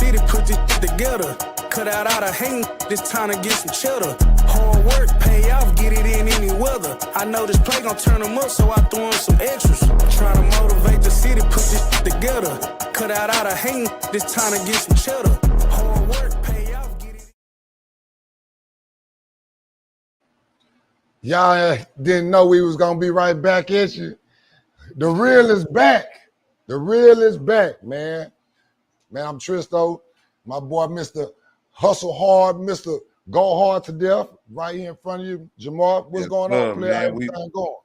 city, put this together. Cut out all the hating, this time to get some cheddar. Hard work, pay off, get it in any weather. I know this play gon' turn them up, so I threw in some extras. Try to motivate the city, put this together. Cut out all the hating, this time to get some cheddar. Hard work, pay off, get it. Y'all didn't know we was gonna be right back at you. The real is back. The real is back, man. Man, I'm Tristo. My boy, Mr. Hustle Hard, Mr. Go Hard to Death, right here in front of you. Jamar, what's going on, player? How everything going?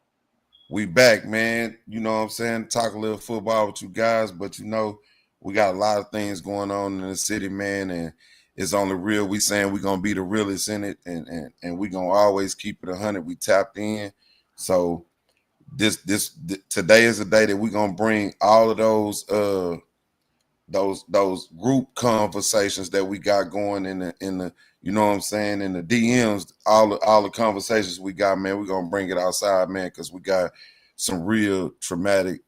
We back, man. You know what I'm saying? Talk a little football with you guys, but you know, we got a lot of things going on in the city, man, and it's only real. We saying we gonna be the realest in it, and we gonna always keep it 100. We tapped in. So today is the day that we gonna bring all of those group conversations that we got going in the you know what I'm saying, in the DMs, all the conversations we got, man. We're gonna bring it outside, man, because we got some real traumatic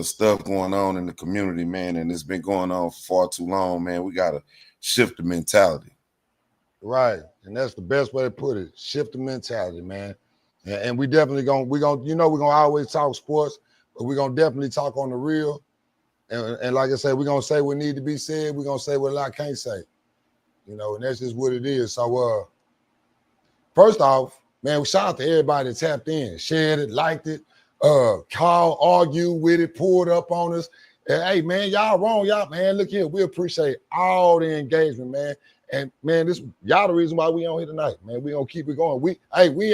stuff going on in the community, man, and it's been going on for far too long, man. We gotta shift the mentality. Right, and that's the best way to put it. Shift the mentality, man. And we definitely we're gonna always talk sports, but we're gonna definitely talk on the real. And like I said, we're gonna say what need to be said. We're gonna say what I can't say. You know, and that's just what it is. So first off, man, we shout out to everybody that tapped in, shared it, liked it, called, argued with it, pulled up on us. And, hey, man, y'all wrong, y'all, man. Look here, we appreciate all the engagement, man. And man, y'all the reason why we on here tonight, man. We gonna keep it going. We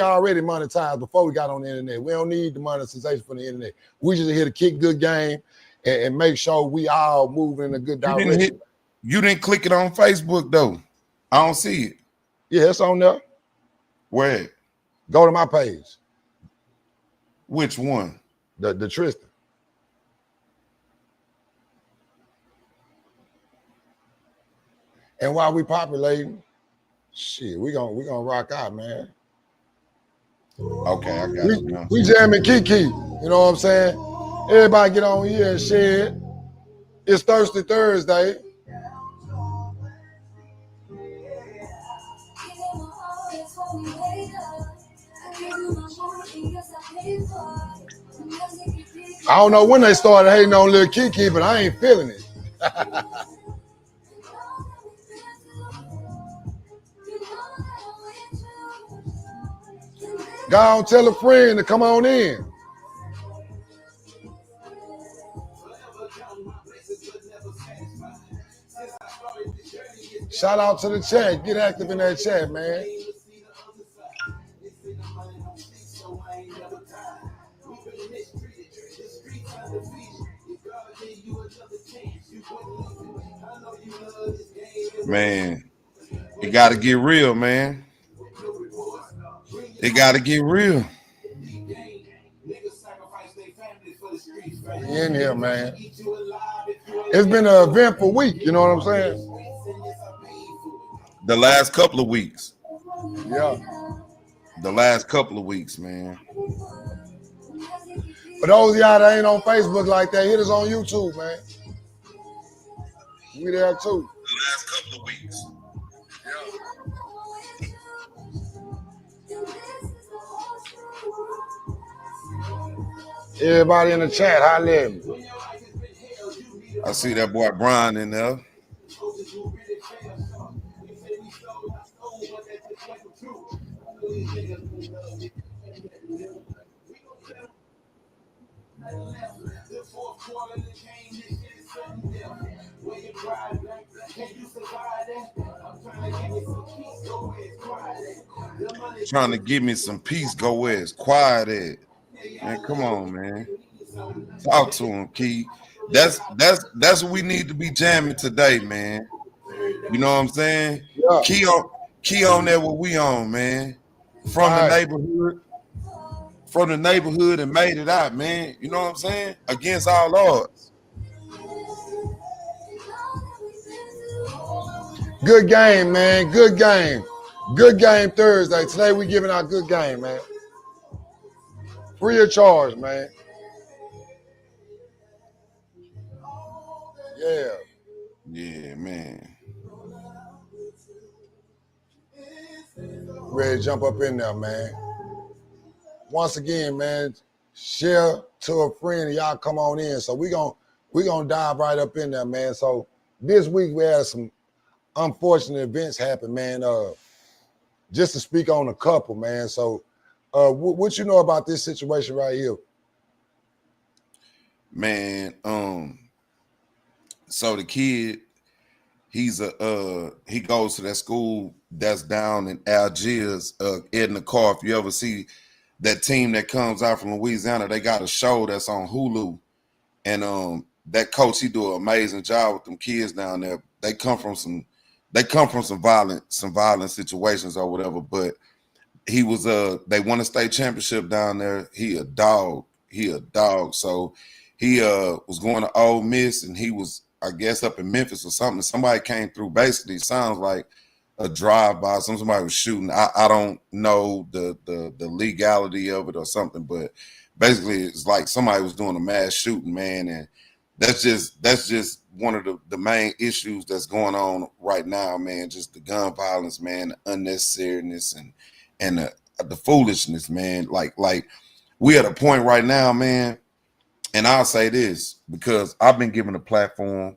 already monetized before we got on the internet. We don't need the monetization for the internet. We just here to kick good game and make sure we all moving in a good direction. You didn't click it on Facebook though. I don't see it. Yeah, it's on there. Where? Go to my page. Which one? The Tristan. And while we populating, shit, we gonna rock out, man. Okay, I got it now. We jamming Kiki. You know what I'm saying? Everybody get on here and share it. It's Thirsty Thursday. I don't know when they started hating on Lil Kiki, but I ain't feeling it. Go on, tell a friend to come on in. Shout out to the chat. Get active in that chat, man. Man, it got to get real, man. It got to get real. In here, man. It's been an eventful week, you know what I'm saying? The last couple of weeks. Yeah. The last couple of weeks, man. For those of y'all that ain't on Facebook like that, hit us on YouTube, man. We there too. The last couple of weeks. Everybody in the chat, holla at me. I see that boy Brian in there. Trying to give me some peace. Go where it's quiet at. Man, come on, man. Talk to him, Key. That's what we need to be jamming today, man. You know what I'm saying? Yeah. Key on there what we on, man. From the neighborhood and made it out, man. You know what I'm saying? Against all odds. Good game, man. Good game. Good game Thursday. Today we giving out good game, man. Free of charge, man. Yeah. Yeah, man. Ready to jump up in there, man. Once again, man, share to a friend and y'all come on in. So we gonna dive right up in there, man. So this week we had some unfortunate events happen, man. Just to speak on a couple, man. So what you know about this situation right here? Man, so the kid, he goes to that school that's down in Algiers, Edna Car. If you ever see that team that comes out from Louisiana, they got a show that's on Hulu. And that coach, he do an amazing job with them kids down there. They come from some violent situations or whatever, but he was they won a state championship down there. He a dog. So he was going to Ole Miss, and he was, I guess, up in Memphis or something. Somebody came through. Basically, sounds like a drive-by. Somebody was shooting. I don't know the legality of it or something, but basically it's like somebody was doing a mass shooting, man. And that's just one of the main issues that's going on right now, man. Just the gun violence, man, the unnecessariness and the foolishness, man. Like we at a point right now, man. And I'll say this because I've been given a platform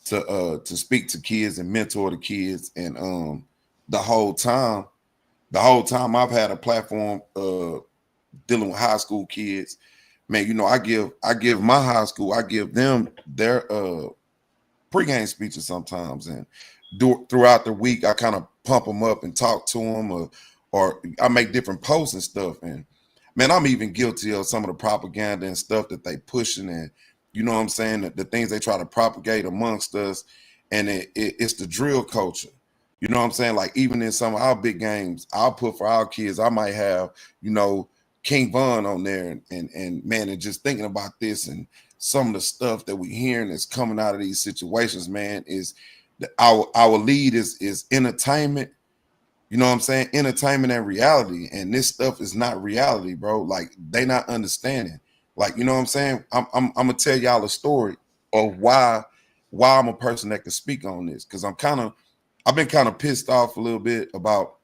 to speak to kids and mentor the kids, and the whole time I've had a platform dealing with high school kids, man. You know, I give my high school, I give them their pregame speeches sometimes, and throughout the week I kind of pump them up and talk to them, or I make different posts and stuff. And man, I'm even guilty of some of the propaganda and stuff that they pushing, and you know what I'm saying, the things they try to propagate amongst us. And it's the drill culture. You know what I'm saying? Like even in some of our big games, I'll put for our kids, I might have, you know, King Von on there, and man, and just thinking about this and some of the stuff that we hearing that's coming out of these situations, man, is our lead is entertainment. You know what I'm saying? Entertainment and reality. And this stuff is not reality, bro. Like they not understanding. Like, you know what I'm saying? I'm gonna tell y'all a story of why I'm a person that can speak on this. Cause I've been kind of pissed off a little bit about,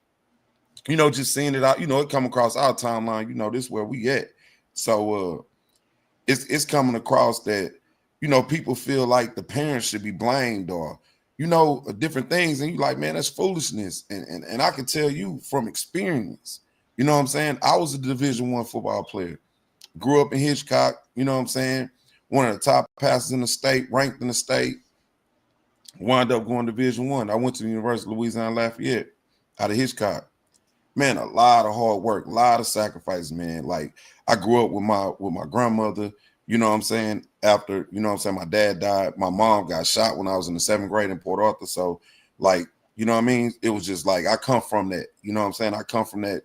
you know, just seeing it out, you know, it come across our timeline, you know, this is where we at. So it's coming across that, you know, people feel like the parents should be blamed, or you know, different things, and you like, man, that's foolishness. And I can tell you from experience, you know what I'm saying? I was a Division I football player, grew up in Hitchcock, you know what I'm saying? One of the top passers in the state, ranked in the state, wound up going to Division I. I went to the University of Louisiana Lafayette out of Hitchcock. Man, a lot of hard work, a lot of sacrifices, man. Like I grew up with my grandmother, you know what I'm saying? After, you know what I'm saying, my dad died, my mom got shot when I was in the 7th grade in Port Arthur. So like, you know what I mean? It was just like I come from that, you know what I'm saying? I come from that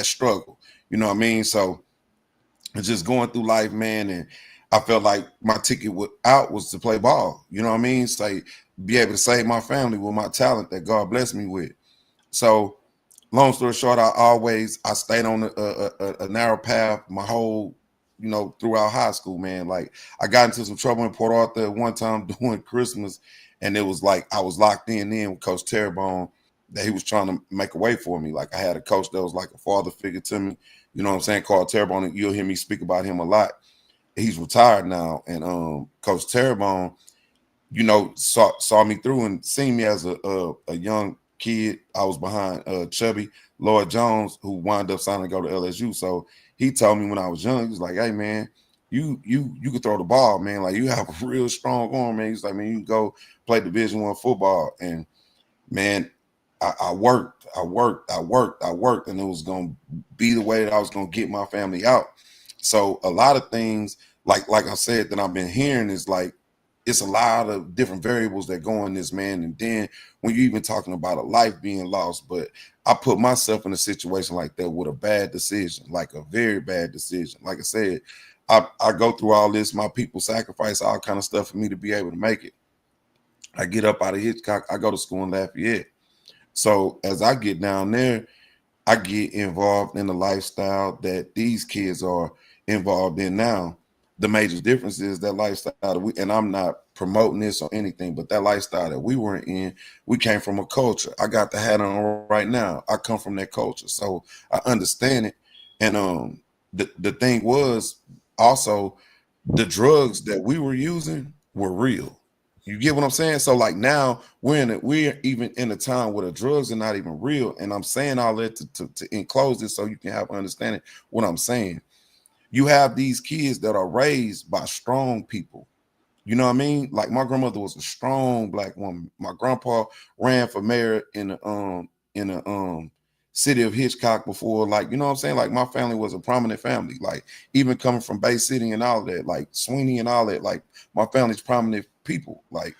struggle, you know what I mean? So it's just going through life, man, and I felt like my ticket out was to play ball, you know what I mean? Say, be able to save my family with my talent that God blessed me with. So long story short, I stayed on a narrow path my whole, you know, throughout high school, man. Like I got into some trouble in Port Arthur at one time during Christmas, and it was like I was locked in with Coach Terrebonne, that he was trying to make a way for me. Like I had a coach that was like a father figure to me, you know what I'm saying, called Terrebonne, and you'll hear me speak about him a lot. He's retired now, and Coach Terrebonne, you know, saw me through and seen me as a young kid. I was behind Chubby Lloyd Jones, who wound up signing to go to LSU. So he told me when I was young, he was like, "Hey man, you can throw the ball, man. Like you have a real strong arm, man." He's like, "Man, you can go play Division I football." And man, I worked, and it was gonna be the way that I was gonna get my family out. So a lot of things, like I said, that I've been hearing is like, it's a lot of different variables that go in this, man. And then when you're even talking about a life being lost, but I put myself in a situation like that with a bad decision, like a very bad decision. Like I said, I go through all this, my people sacrifice all kind of stuff for me to be able to make it. I get up out of Hitchcock, I go to school in Lafayette. So as I get down there, I get involved in the lifestyle that these kids are involved in now. the major difference is that lifestyle that and I'm not promoting this or anything, but that lifestyle that we were in, we came from a culture. I got the hat on right now. I come from that culture, so I understand it. And the thing was also the drugs that we were using were real. You get what I'm saying? So like now we're even in a time where the drugs are not even real. And I'm saying all that to enclose this so you can have understanding what I'm saying. You have these kids that are raised by strong people. You know what I mean? Like my grandmother was a strong black woman. My grandpa ran for mayor in the city of Hitchcock before. Like, you know what I'm saying? Like my family was a prominent family. Like even coming from Bay City and all of that, like Sweeney and all that, like my family's prominent people. Like,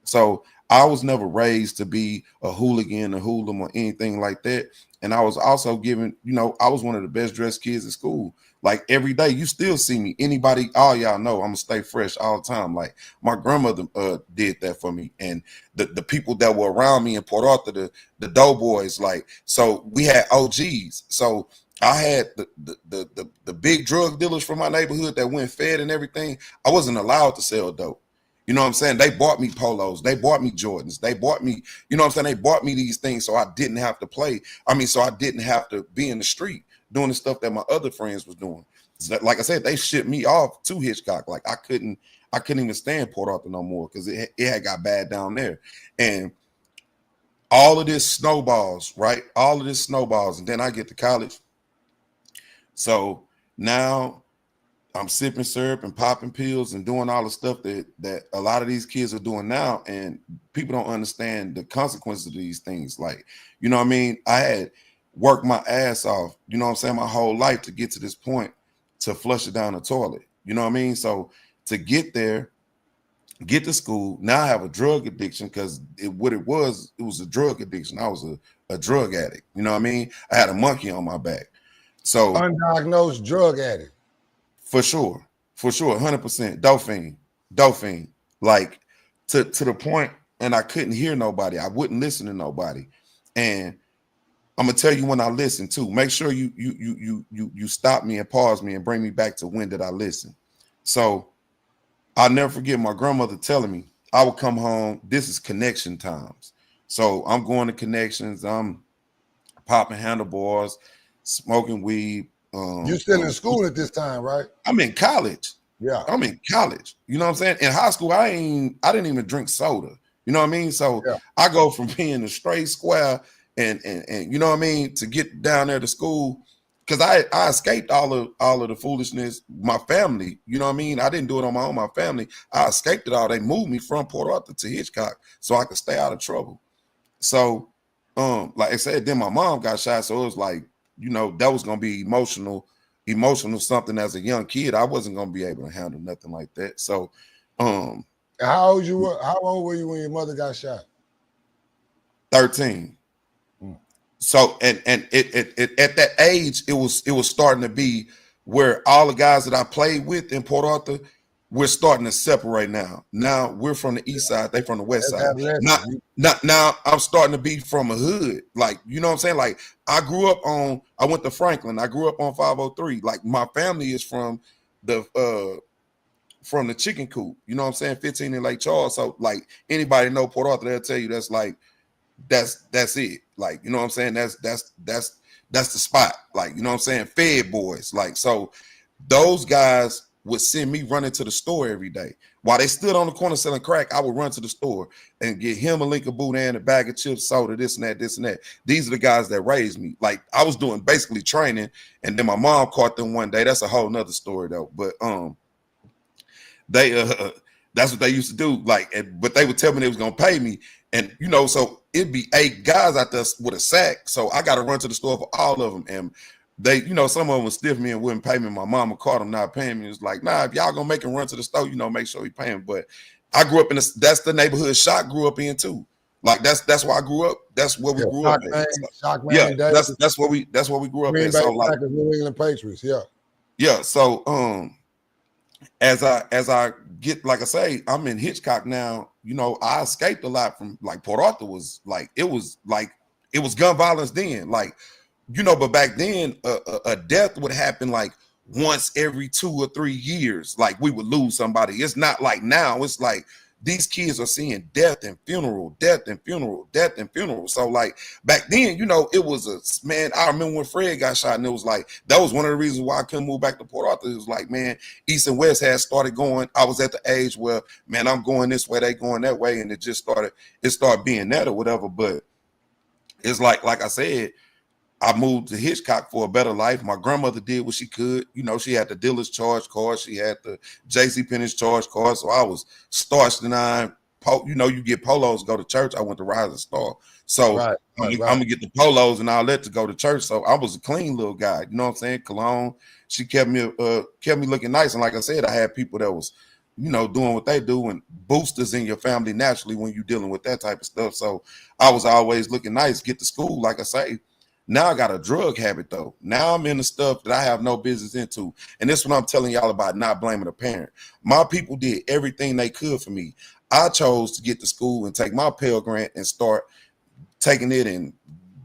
so I was never raised to be a hooligan, a hoodlum, or anything like that. And I was also given, you know, I was one of the best dressed kids at school. Like every day, you still see me. Anybody, all y'all know, I'm gonna stay fresh all the time. Like my grandmother did that for me, and the people that were around me in Port Arthur, the doughboys. Like, so we had OGs. So I had the big drug dealers from my neighborhood that went fed and everything. I wasn't allowed to sell dope. You know what I'm saying? They bought me polos. They bought me Jordans. They bought me, you know what I'm saying? They bought me these things so I didn't have to play. I mean, so I didn't have to be in the street doing the stuff that my other friends was doing. So like I said, they shipped me off to Hitchcock. Like I couldn't even stand Port Arthur no more because it had got bad down there. And all of this snowballs, right? All of this snowballs. And then I get to college. So now I'm sipping syrup and popping pills and doing all the stuff that a lot of these kids are doing now. And people don't understand the consequences of these things. Like, you know what I mean? I had worked my ass off, you know what I'm saying, my whole life to get to this point to flush it down the toilet. You know what I mean? So to get there, get to school, now I have a drug addiction because it was a drug addiction. I was a drug addict. You know what I mean? I had a monkey on my back. So undiagnosed drug addict. For sure, 100%. Dauphin, like to the point, and I couldn't hear nobody. I wouldn't listen to nobody. And I'm gonna tell you when I listen too. Make sure you stop me and pause me and bring me back to when did I listen. So I'll never forget my grandmother telling me I would come home. This is connection times. So I'm going to connections. I'm popping handlebars, smoking weed. You're still in school at this time, right? I'm in college. Yeah. I'm in college. You know what I'm saying? In high school, I didn't even drink soda. You know what I mean? So yeah. I go from being a straight square and you know what I mean, to get down there to school. Because I escaped all of the foolishness. My family, you know what I mean? I didn't do it on my own, my family. I escaped it all. They moved me from Port Arthur to Hitchcock so I could stay out of trouble. So like I said, then my mom got shot. So it was like, you know, that was gonna be emotional something as a young kid. I wasn't gonna be able to handle nothing like that. So how old were you when your mother got shot? 13. So and it at that age, it was starting to be where all the guys that I played with in Port Arthur, we're starting to separate now. Now we're from the east side, they from the west side. Now I'm starting to be from a hood. Like, you know what I'm saying? Like I went to Franklin. I grew up on 503. Like my family is from the chicken coop. You know what I'm saying? 15 in Lake Charles. So like anybody know Port Arthur, they'll tell you that's it. Like, you know what I'm saying? That's the spot. Like, you know what I'm saying? Fed boys. Like, so those guys would send me running to the store every day. While they stood on the corner selling crack, I would run to the store and get him a Lincoln Boudin, a bag of chips, soda, this and that. These are the guys that raised me. Like I was doing basically training, and then my mom caught them one day. That's a whole nother story though. But they that's what they used to do. Like, but they would tell me they was gonna pay me, and you know, so it'd be 8 guys out there with a sack. So I got to run to the store for all of them, and they, you know, some of them would stiff me and wouldn't pay me. My mama caught them not paying me. It was like, nah, if y'all gonna make him run to the store, you know, make sure he pay him. But I grew up that's the neighborhood Shock grew up in too. Like that's where I grew up. That's where we grew up. Yeah, that's where we grew up in. So like New England Patriots, yeah. Yeah. So as I get, like I say, I'm in Hitchcock now. You know, I escaped a lot from, like, Port Arthur was like it was gun violence then. Like, you know, but back then a death would happen like once every 2 or 3 years, like we would lose somebody. It's not like now. It's like these kids are seeing death and funeral, death and funeral, death and funeral. So like back then, it was man. I remember when Fred got shot, and it was like that was one of the reasons why I couldn't move back to Port Arthur. It was like, man, East and West had started going. I was at the age where, man, I'm going this way, they going that way, and it started being that or whatever. But it's like I said, I moved to Hitchcock for a better life. My grandmother did what she could. She had the dealer's charge card. She had the J.C. Penney's charge card. So I was starched and you get polos to go to church. I went to Rising Star. So Right. I'm going to get the polos and all that to go to church. So I was a clean little guy. You know what I'm saying? Cologne. She kept me looking nice. And like I said, I had people that was, doing what they do, and boosters in your family naturally when you're dealing with that type of stuff. So I was always looking nice, get to school, like I say. Now I got a drug habit though. Now I'm in the stuff that I have no business into. And this is what I'm telling y'all about not blaming a parent. My people did everything they could for me. I chose to get to school and take my Pell Grant and start taking it and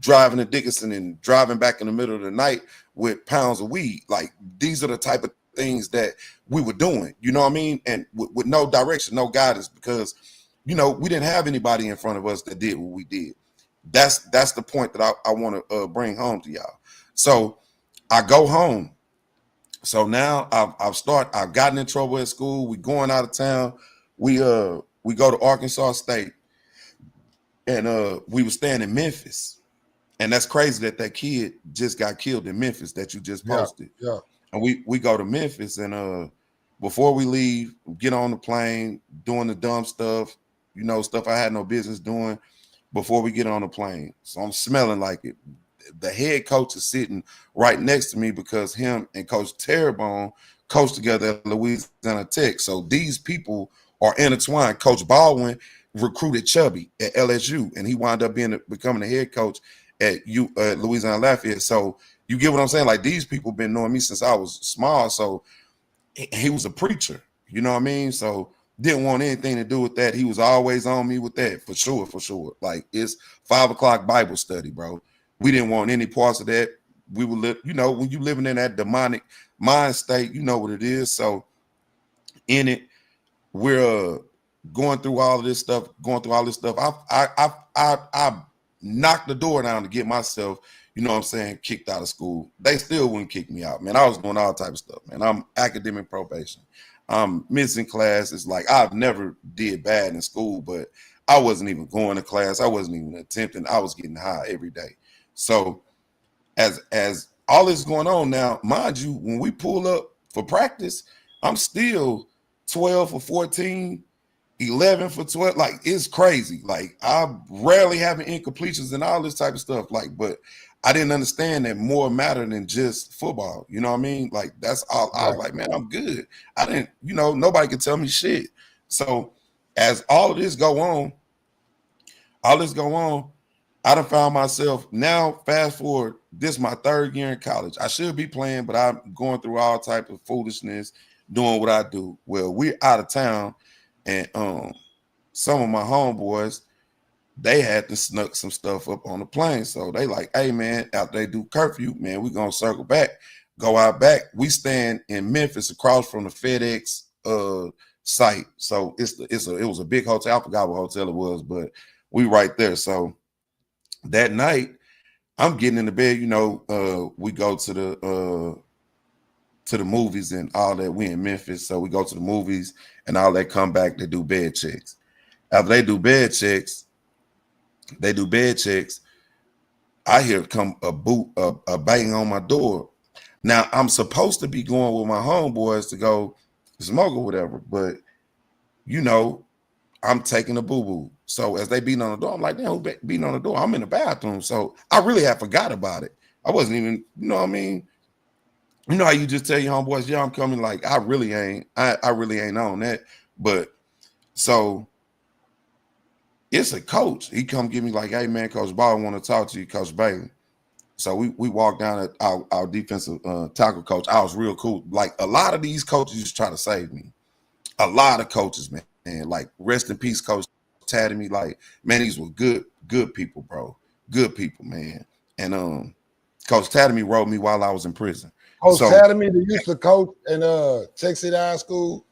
driving to Dickinson and driving back in the middle of the night with pounds of weed. Like these are the type of things that we were doing, you know what I mean? And with no direction, no guidance, because, we didn't have anybody in front of us that did what we did. That's the point that I want to bring home to y'all. So I go home. So now I've gotten in trouble at school. We going out of town. We go to Arkansas State, and we were staying in Memphis. And that's crazy that kid just got killed in Memphis that you just posted. Yeah. And we go to Memphis, and before we leave, get on the plane, doing the dumb stuff, stuff I had no business doing. Before we get on the plane. So I'm smelling like it. The head coach is sitting right next to me because him and Coach Terrebonne coached together at Louisiana Tech. So these people are intertwined. Coach Baldwin recruited Chubby at LSU, and he wound up becoming the head coach at Louisiana Lafayette. So you get what I'm saying? Like these people been knowing me since I was small. So he was a preacher, you know what I mean? So didn't want anything to do with that. He was always on me with that, for sure. Like it's 5 o'clock Bible study, bro. We didn't want any parts of that. We would live, when you living in that demonic mind state, you know what it is. So in it, we're going through all this stuff. I knocked the door down to get myself, kicked out of school. They still wouldn't kick me out, man. I was doing all type of stuff, man. I'm academic probation. I'm missing classes. Like I've never did bad in school, but I wasn't even going to class. I wasn't even attempting. I was getting high every day. So as all this going on now, mind you, when we pull up for practice, I'm still 12 for 14, 11 for 12. Like it's crazy. Like I'm rarely having incompletions and all this type of stuff. Like, but I didn't understand that more mattered than just football. You know what I mean? Like that's all. I was like, man, I'm good. I didn't, nobody could tell me shit. So as all of this go on, I done found myself now, fast forward, this is my 3rd year in college. I should be playing, but I'm going through all type of foolishness, doing what I do. Well, we're out of town, and some of my homeboys, they had to snuck some stuff up on the plane. So they like, hey man, after they do curfew, man, we're gonna circle back, go out back. We stand in Memphis across from the FedEx site. So it was a big hotel. I forgot what hotel it was, but we right there. So that night, I'm getting in the bed, we go to the movies and all that. We in Memphis. So we go to the movies and all that, come back, they do bed checks. After they do bed checks, I hear come a bang on my door. Now I'm supposed to be going with my homeboys to go smoke or whatever, but I'm taking a boo-boo. So as they beating on the door, I'm like, damn, who beating on the door? I'm in the bathroom. So I really had forgot about it. I wasn't even, you know what I mean? You know how you just tell your homeboys, yeah, I'm coming. Like I really ain't on that. But so it's a coach. He come get me like, hey man, Coach Ball, I want to talk to you, Coach Bailey. So we walked down at our defensive tackle coach. I was real cool. Like a lot of these coaches just try to save me. A lot of coaches, man. And like rest in peace, Coach tatted me. Like, man, these were good people, bro. Good people, man. And Coach Tatamy wrote me while I was in prison. Coach So Tatamy, that used to coach in Texas High School.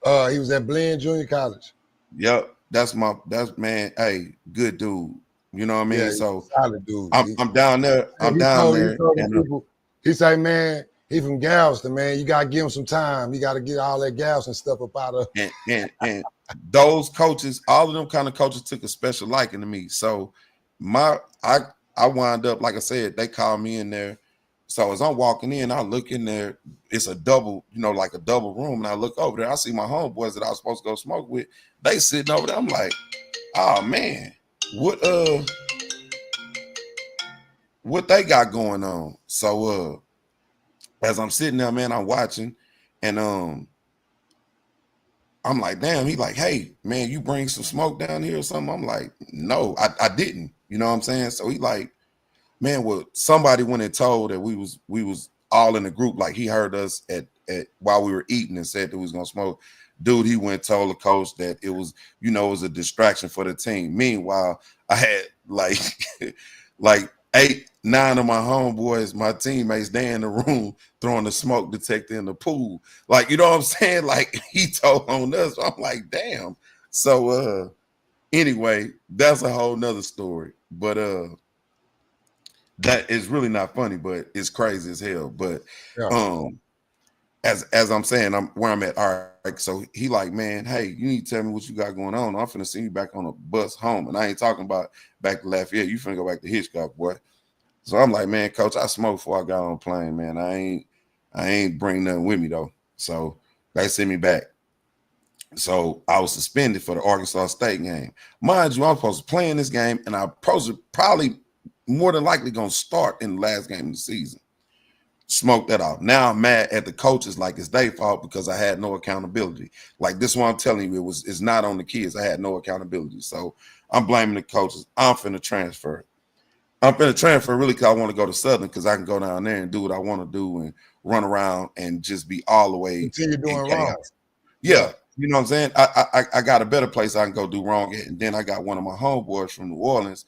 He was at Blinn Junior College. yep, that's man. Hey, good dude. You know what I Yeah, mean? he's So a solid dude. I'm down there. I'm He down told there, the and people, he say, man, he from Galveston, man. You gotta give him some time. You gotta get all that Galveston stuff up out of. and those coaches, all of them kind of coaches took a special liking to me. So I wind up, like I said, they called me in there. So as I'm walking in, I look in there, it's a double, like a double room. And I look over there, I see my homeboys that I was supposed to go smoke with. They sitting over there. I'm like, oh man, what they got going on? So as I'm sitting there, man, I'm watching, and I'm like, damn. He like, hey, man, you bring some smoke down here or something? I'm like, no, I didn't. You know what I'm saying? So he like, man, well, somebody went and told that we was all in the group. Like he heard us at while we were eating and said that we was gonna smoke. Dude, he went and told the coach that it was, it was a distraction for the team. Meanwhile, I had like like 8, 9 of my homeboys, my teammates, they in the room throwing the smoke detector in the pool. Like, you know what I'm saying? Like he told on us. I'm like, damn. So anyway, that's a whole nother story. But that is really not funny, but it's crazy as hell. But Yeah. as I'm saying, I'm where I'm at. All right. So he like, man, hey, you need to tell me what you got going on. I'm finna see you back on a bus home. And I ain't talking about back to Lafayette. You finna go back to Hitchcock, boy. So I'm like, man, coach, I smoked before I got on a plane, man. I ain't bring nothing with me though. So they sent me back. So I was suspended for the Arkansas State game. Mind you, I'm supposed to play in this game, and I'm probably more than likely gonna start in the last game of the season. Smoke that out. Now I'm mad at the coaches like it's their fault because I had no accountability. Like this one I'm telling you, it's not on the kids. I had no accountability. So I'm blaming the coaches. I'm finna transfer. I'm finna transfer really because I want to go to Southern because I can go down there and do what I want to do and run around and just be all the way Until you're in doing wrong. chaos. Yeah. You know what I'm saying? I got a better place I can go do wrong at. And then I got one of my homeboys from New Orleans,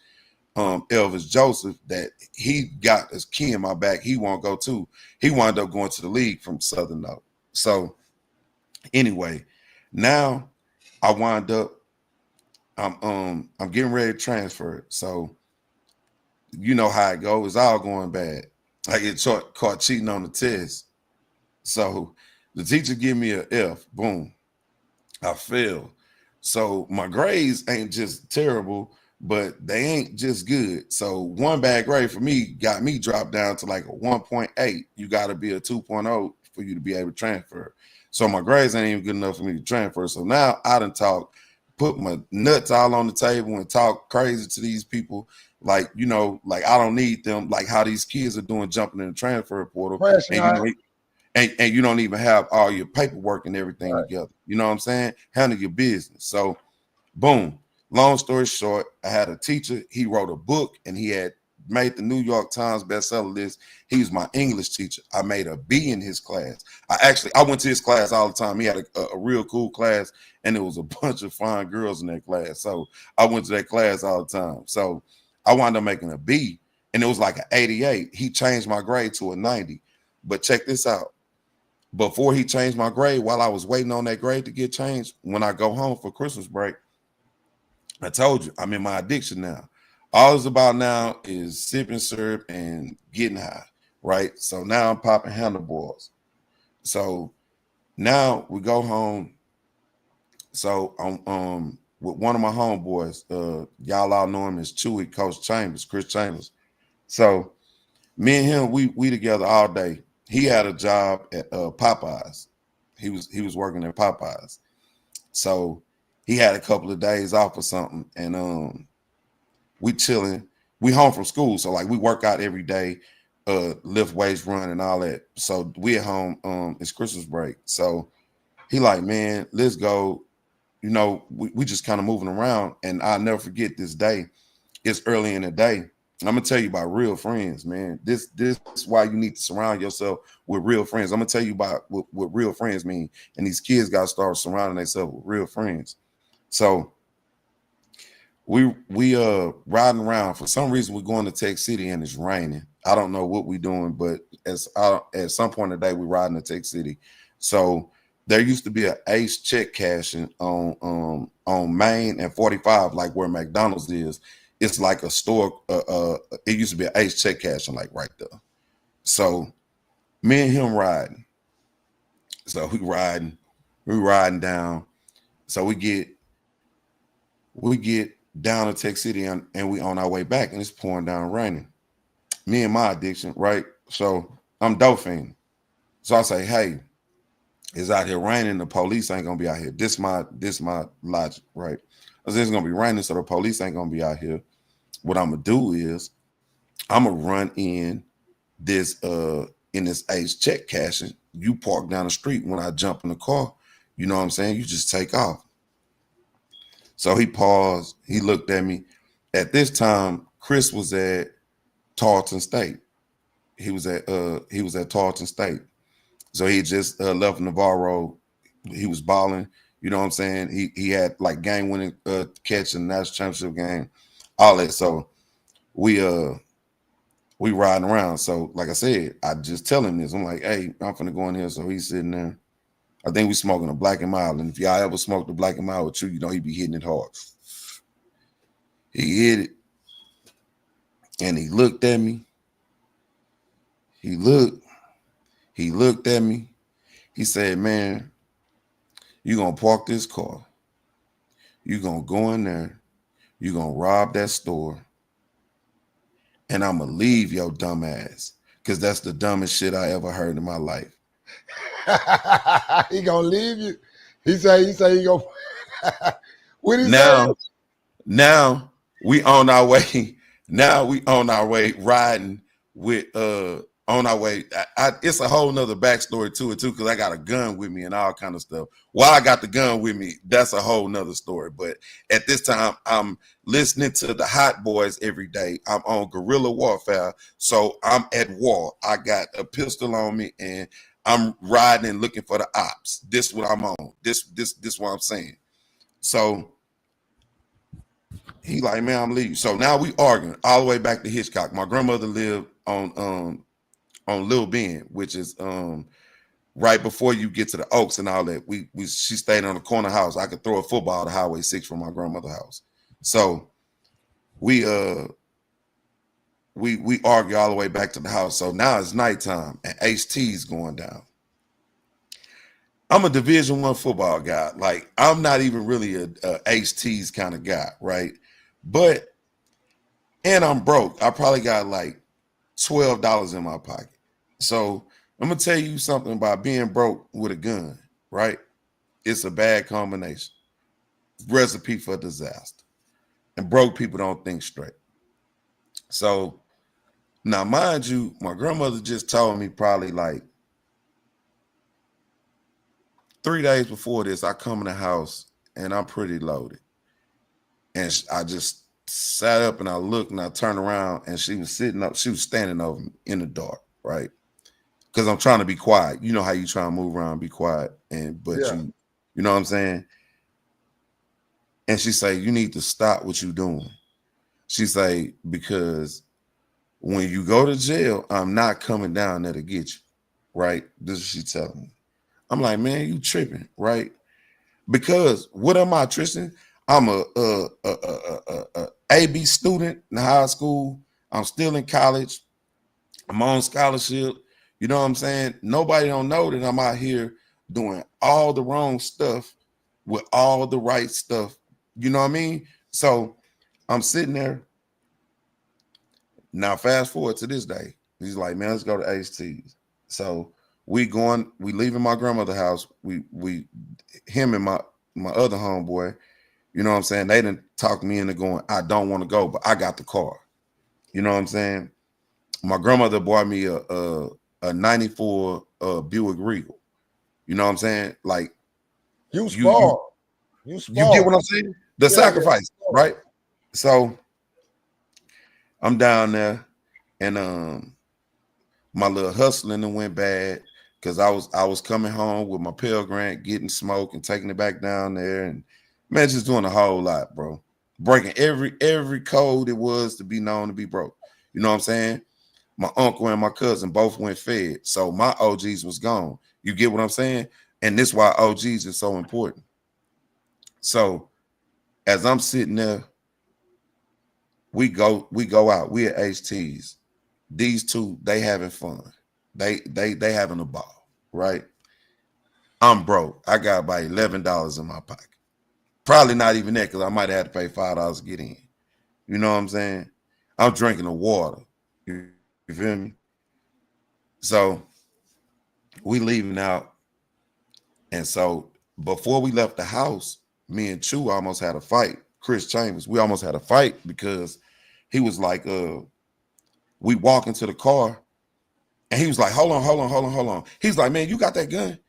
Elvis Joseph, that he got his key in my back. He won't go too. He wound up going to the league from Southern though. So anyway, now I wind up I'm getting ready to transfer. So you know how it goes. It's all going bad. I get caught cheating on the test. So the teacher give me an F. Boom. I failed. So my grades ain't just terrible, but they ain't just good. So one bad grade for me got me dropped down to like a 1.8. You got to be a 2.0 for you to be able to transfer. So my grades ain't even good enough for me to transfer. So now I done put my nuts all on the table and talk crazy to these people. Like, like I don't need them, like how these kids are doing, jumping in the transfer portal. And and you don't even have all your paperwork and everything together. You know what I'm saying? Handle your business. So boom. Long story short, I had a teacher. He wrote a book and he had made the New York Times bestseller list. He was my English teacher. I made a B in his class. I went to his class all the time. He had a real cool class, and there was a bunch of fine girls in that class. So I went to that class all the time. So I wound up making a B, and it was like an 88. He changed my grade to a 90. But check this out. Before he changed my grade, while I was waiting on that grade to get changed, when I go home for Christmas break, I told you I'm in my addiction now. All it's about now is sipping syrup and getting high, right? So now I'm popping handlebars. So now we go home. So I'm with one of my homeboys. Y'all all know him as Chewy, Coach Chambers, Chris Chambers. So me and him, we together all day. He had a job at Popeyes. He was working at Popeyes. So he had a couple of days off or something, and we chilling. We home from school, so like we work out every day, lift weights, run, and all that. So we at home. It's Christmas break, so he like, man, let's go. We just kind of moving around, and I'll never forget this day. It's early in the day. I'm gonna tell you about real friends, man. This is why you need to surround yourself with real friends. I'm gonna tell you about what real friends mean, and these kids got to start surrounding themselves with real friends. So we riding around. For some reason, we're going to Tech City and it's raining. I don't know what we're doing, but at some point today, we're riding to Tech City. So there used to be an Ace check cashing on Main and 45, like where McDonald's is. It's like a store. It used to be an Ace check cashing, like right there. So me and him riding. So we riding down. So we get down to Tech City and we on our way back and it's pouring down raining. Me and my addiction, right? So I'm doping. So I say, hey, it's out here raining. The police ain't gonna be out here. This my logic, right? I said it's gonna be raining, so the police ain't gonna be out here. What I'm gonna do is I'm gonna run in this Ace check cashing. You park down the street. When I jump in the car, you know what I'm saying? You just take off. So he paused. He looked at me. At this time, Chris was at Tarleton State. He was at Tarleton State. So he just left Navarro. He was balling. You know what I'm saying? He had like game winning catch in the national championship game, all that. So we riding around. So like I said, I just tell him this. I'm like, hey, I'm finna go in here. So he's sitting there. I think we smoking a Black and Mild. And if y'all ever smoked a Black and Mild with you know he be hitting it hard. He hit it. And he looked at me. He looked at me. He said, man, you gonna park this car. You gonna go in there. You gonna rob that store. And I'm gonna leave your dumb ass. Because that's the dumbest shit I ever heard in my life. He gonna leave you. He say he gonna. What he now, say? now we on our way. Now we on our way riding with on our way. It's a whole nother backstory to it too, because I got a gun with me and all kind of stuff. Why I got the gun with me, that's a whole nother story. But at this time, I'm listening to the Hot Boys every day. I'm on guerrilla warfare, so I'm at war. I got a pistol on me and I'm riding and looking for the ops. This what I'm on. This what I'm saying. So he like, man, I'm leaving. So now we arguing all the way back to Hitchcock. My grandmother lived on Lil Bend, which is right before you get to the Oaks and all that. She stayed on the corner house. I could throw a football to Highway 6 from my grandmother's house. So we argue all the way back to the house. So now it's nighttime and H-T's going down. I'm a Division I football guy. Like, I'm not even really a H-T's kind of guy, right? And I'm broke. I probably got like $12 in my pocket. So I'm gonna tell you something about being broke with a gun, right? It's a bad combination. Recipe for disaster. And broke people don't think straight. So now, mind you, my grandmother just told me probably like 3 days before this, I come in the house and I'm pretty loaded. And I just sat up and I looked and I turned around and she was sitting up. She was standing over me in the dark, right? Because I'm trying to be quiet. You know how you try to move around, be quiet, but you know what I'm saying? And she say, you need to stop what you're doing. She say, because when you go to jail, I'm not coming down there to get you, right? This is what she telling me. I'm like, man, you tripping, right? Because what am I, Tristan? I'm a AB student in high school. I'm still in college. I'm on scholarship. You know what I'm saying? Nobody don't know that I'm out here doing all the wrong stuff with all the right stuff. You know what I mean? So I'm sitting there. Now, fast forward to this day. He's like, man, let's go to HT's. So we leaving my grandmother's house. Him and my other homeboy, you know what I'm saying? They didn't talk me into going, I don't want to go, but I got the car. You know what I'm saying? My grandmother bought me a 94 Buick Regal. You know what I'm saying? Like, You spoiled. You get what I'm saying? The sacrifice, right? So I'm down there and my little hustling went bad because I was coming home with my Pell Grant, getting smoke and taking it back down there, and man, just doing a whole lot, bro. breaking every code it was to be known to be broke. You know what I'm saying? My uncle and my cousin both went fed, so my OGs was gone. You get what I'm saying? And this is why OGs is so important. So as I'm sitting there, we go out. We at HT's. These two, they having fun. They having a ball, right? I'm broke. I got about $11 in my pocket. Probably not even that, because I might have had to pay $5 to get in. You know what I'm saying? I'm drinking the water. You feel me? So we leaving out. And so before we left the house, me and Chew almost had a fight. Chris Chambers, we almost had a fight because he was like, we walk into the car and he was like, hold on. He's like, man, you got that gun?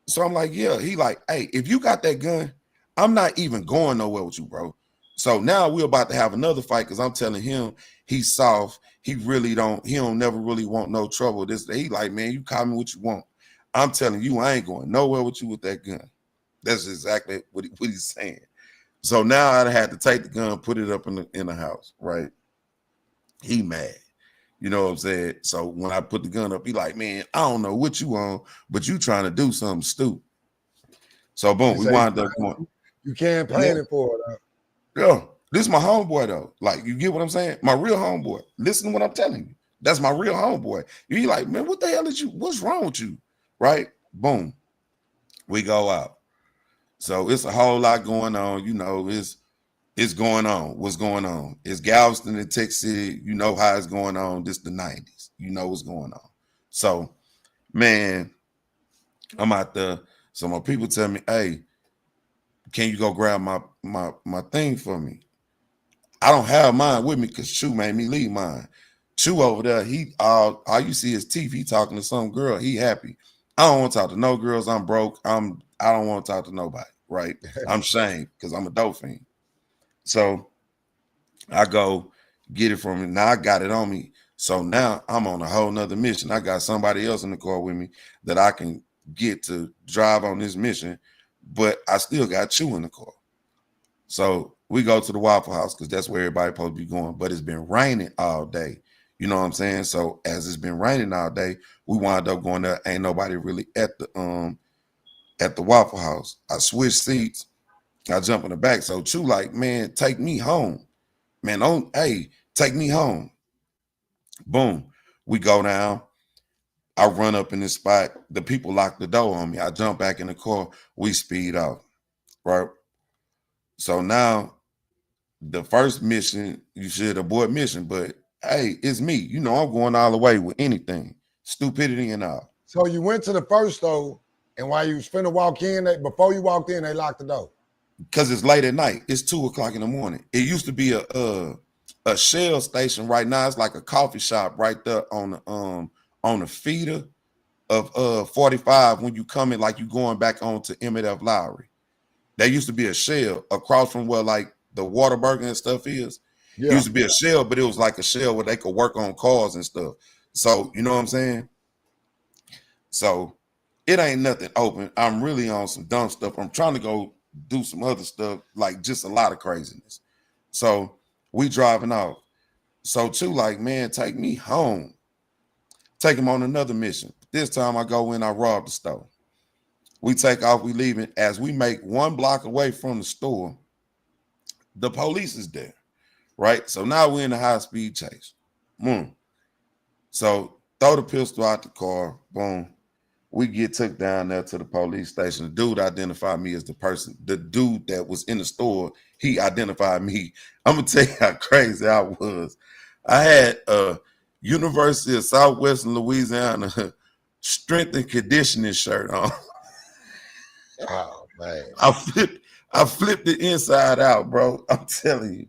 So I'm like, yeah. He like, hey, if you got that gun, I'm not even going nowhere with you, bro. So now we're about to have another fight because I'm telling him he's soft. He don't never really want no trouble. He like, man, you call me what you want. I'm telling you, I ain't going nowhere with you with that gun. That's exactly what he's saying. So now I had to take the gun, put it up in the house, right? He mad. You know what I'm saying? So when I put the gun up, he like, man, I don't know what you on, but you trying to do something stupid. So boom, we wind up going. You can't plan it for it. Yeah, this is my homeboy though. Like, you get what I'm saying? My real homeboy. Listen to what I'm telling you. That's my real homeboy. You like, man, what the hell what's wrong with you? Right? Boom. We go out. So it's a whole lot going on. You know, it's going on. What's going on? It's Galveston and Texas City. You know how it's going on. This the 90s. You know what's going on. So, man, I'm out there. So my people tell me, hey, can you go grab my thing for me? I don't have mine with me because Chew made me leave mine. Chew over there, all you see is teeth. He talking to some girl. He happy. I don't want to talk to no girls. I'm broke. I don't want to talk to nobody, right? I'm shamed because I'm a dope fiend. So I go get it from him. Now I got it on me. So now I'm on a whole nother mission. I got somebody else in the car with me that I can get to drive on this mission, but I still got Chew in the car. So we go to the Waffle House because that's where everybody supposed to be going. But it's been raining all day. You know what I'm saying? So as it's been raining all day, we wind up going there. Ain't nobody really at the Waffle House. I switch seats. I jump in the back. So Chew like, man, take me home. Man, take me home. Boom. We go down. I run up in this spot. The people lock the door on me. I jump back in the car. We speed off. Right? So now the first mission, you should abort mission, but hey, it's me. You know, I'm going all the way with anything. Stupidity and all. So you went to the first store, and while you was finna walk in, before you walked in, they locked the door. Because it's late at night. It's 2:00 in the morning. It used to be a Shell station. Right now, it's like a coffee shop right there on the feeder of 45 when you come in, like you going back on to Emmett F. Lowry. There used to be a Shell across from where like the Whataburger and stuff is. Yeah. It used to be a Shell, but it was like a Shell where they could work on cars and stuff. So, you know what I'm saying? So it ain't nothing open. I'm really on some dumb stuff. I'm trying to go do some other stuff, like just a lot of craziness. So we driving off. So Chew like, man, take me home. Take him on another mission. This time I go in, I rob the store. We take off, we leaving. As we make 1 block away from the store, the police is there, right? So now we're in a high-speed chase. Boom. So throw the pistol out the car. Boom. We get took down there to the police station. The dude identified me as the person. The dude that was in the store, he identified me. I'm going to tell you how crazy I was. I had a University of Southwestern Louisiana strength and conditioning shirt on. Oh, man. I flipped it inside out, bro. I'm telling you.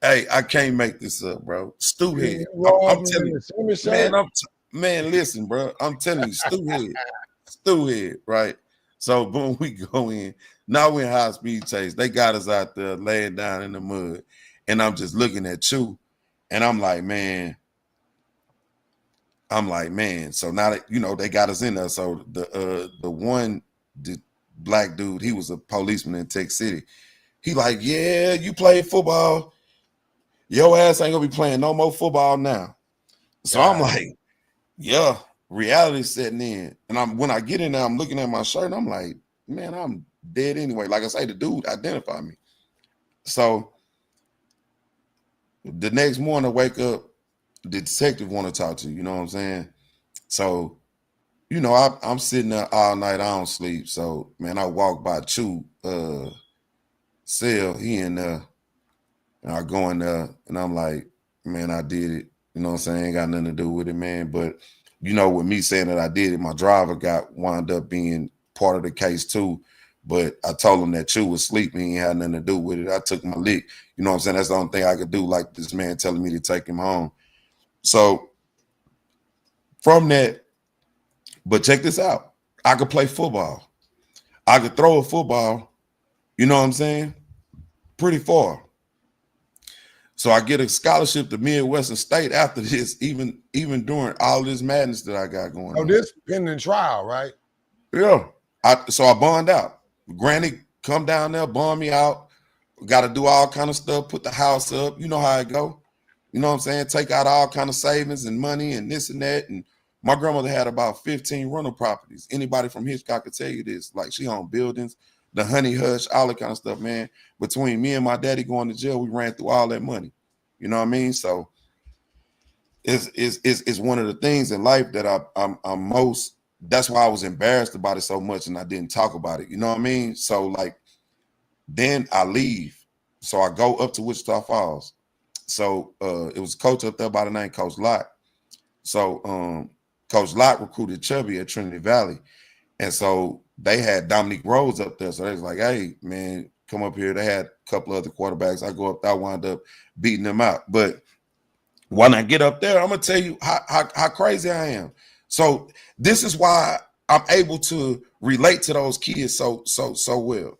Hey, I can't make this up, bro. Stu head. I'm telling you. Man, listen, bro. I'm telling you, Stu head, right? So, boom, we go in. Now we're in high-speed chase. They got us out there laying down in the mud. And I'm just looking at Chew. And I'm like, man. So now that, you know, they got us in there. So the black dude, he was a policeman in Texas City. He like, yeah, you played football. Your ass ain't gonna be playing no more football now. So I'm like, yeah, reality setting in. And when I get in there, I'm looking at my shirt and I'm like, man, I'm dead anyway. Like I say, the dude identified me. So the next morning I wake up, the detective want to talk to you, you know what I'm saying? So, you know, I'm sitting there all night, I don't sleep. So, man, I walk by Chew cell, he in there, and I go in there and I'm like, man, I did it. You know what I'm saying? Ain't got nothing to do with it, man. But, you know, with me saying that I did it, my driver wound up being part of the case too. But I told him that Chew was sleeping. He ain't had nothing to do with it. I took my lick. You know what I'm saying? That's the only thing I could do, like this man telling me to take him home. So from that, but check this out. I could play football. I could throw a football, you know what I'm saying? Pretty far. So I get a scholarship to Midwestern State after this, even during all this madness that I got going on. Oh, this pending trial, right? Yeah. So I bond out. Granny come down there, bond me out. Got to do all kind of stuff, put the house up. You know how it go. You know what I'm saying? Take out all kind of savings and money and this and that. And my grandmother had about 15 rental properties. Anybody from Hitchcock could tell you this. Like, she owned buildings, the Honey Hush, all that kind of stuff, man. Between me and my daddy going to jail, we ran through all that money. You know what I mean? So it's one of the things in life that I'm most, that's why I was embarrassed about it so much and I didn't talk about it. You know what I mean? So like, then I leave. So I go up to Wichita Falls. So it was a coach up there by the name Coach Lott. So Coach Lott recruited Chubby at Trinity Valley. And so they had Dominique Rose up there. So they was like, hey, man, come up here. They had a couple other quarterbacks. I go up there, I wound up beating them out. But when I get up there, I'm going to tell you how crazy I am. So this is why I'm able to relate to those kids so well.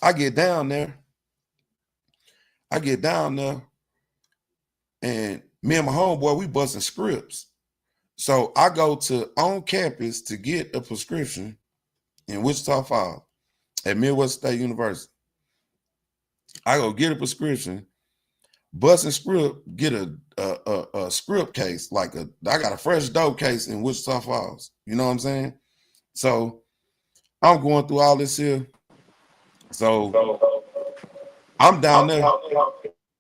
I get down there. And me and my homeboy, we busting scripts. So I go to on campus to get a prescription in Wichita Falls at Midwest State University. I go get a prescription, busting script, get a script case, I got a fresh dope case in Wichita Falls. You know what I'm saying? So I'm going through all this here. So I'm down there.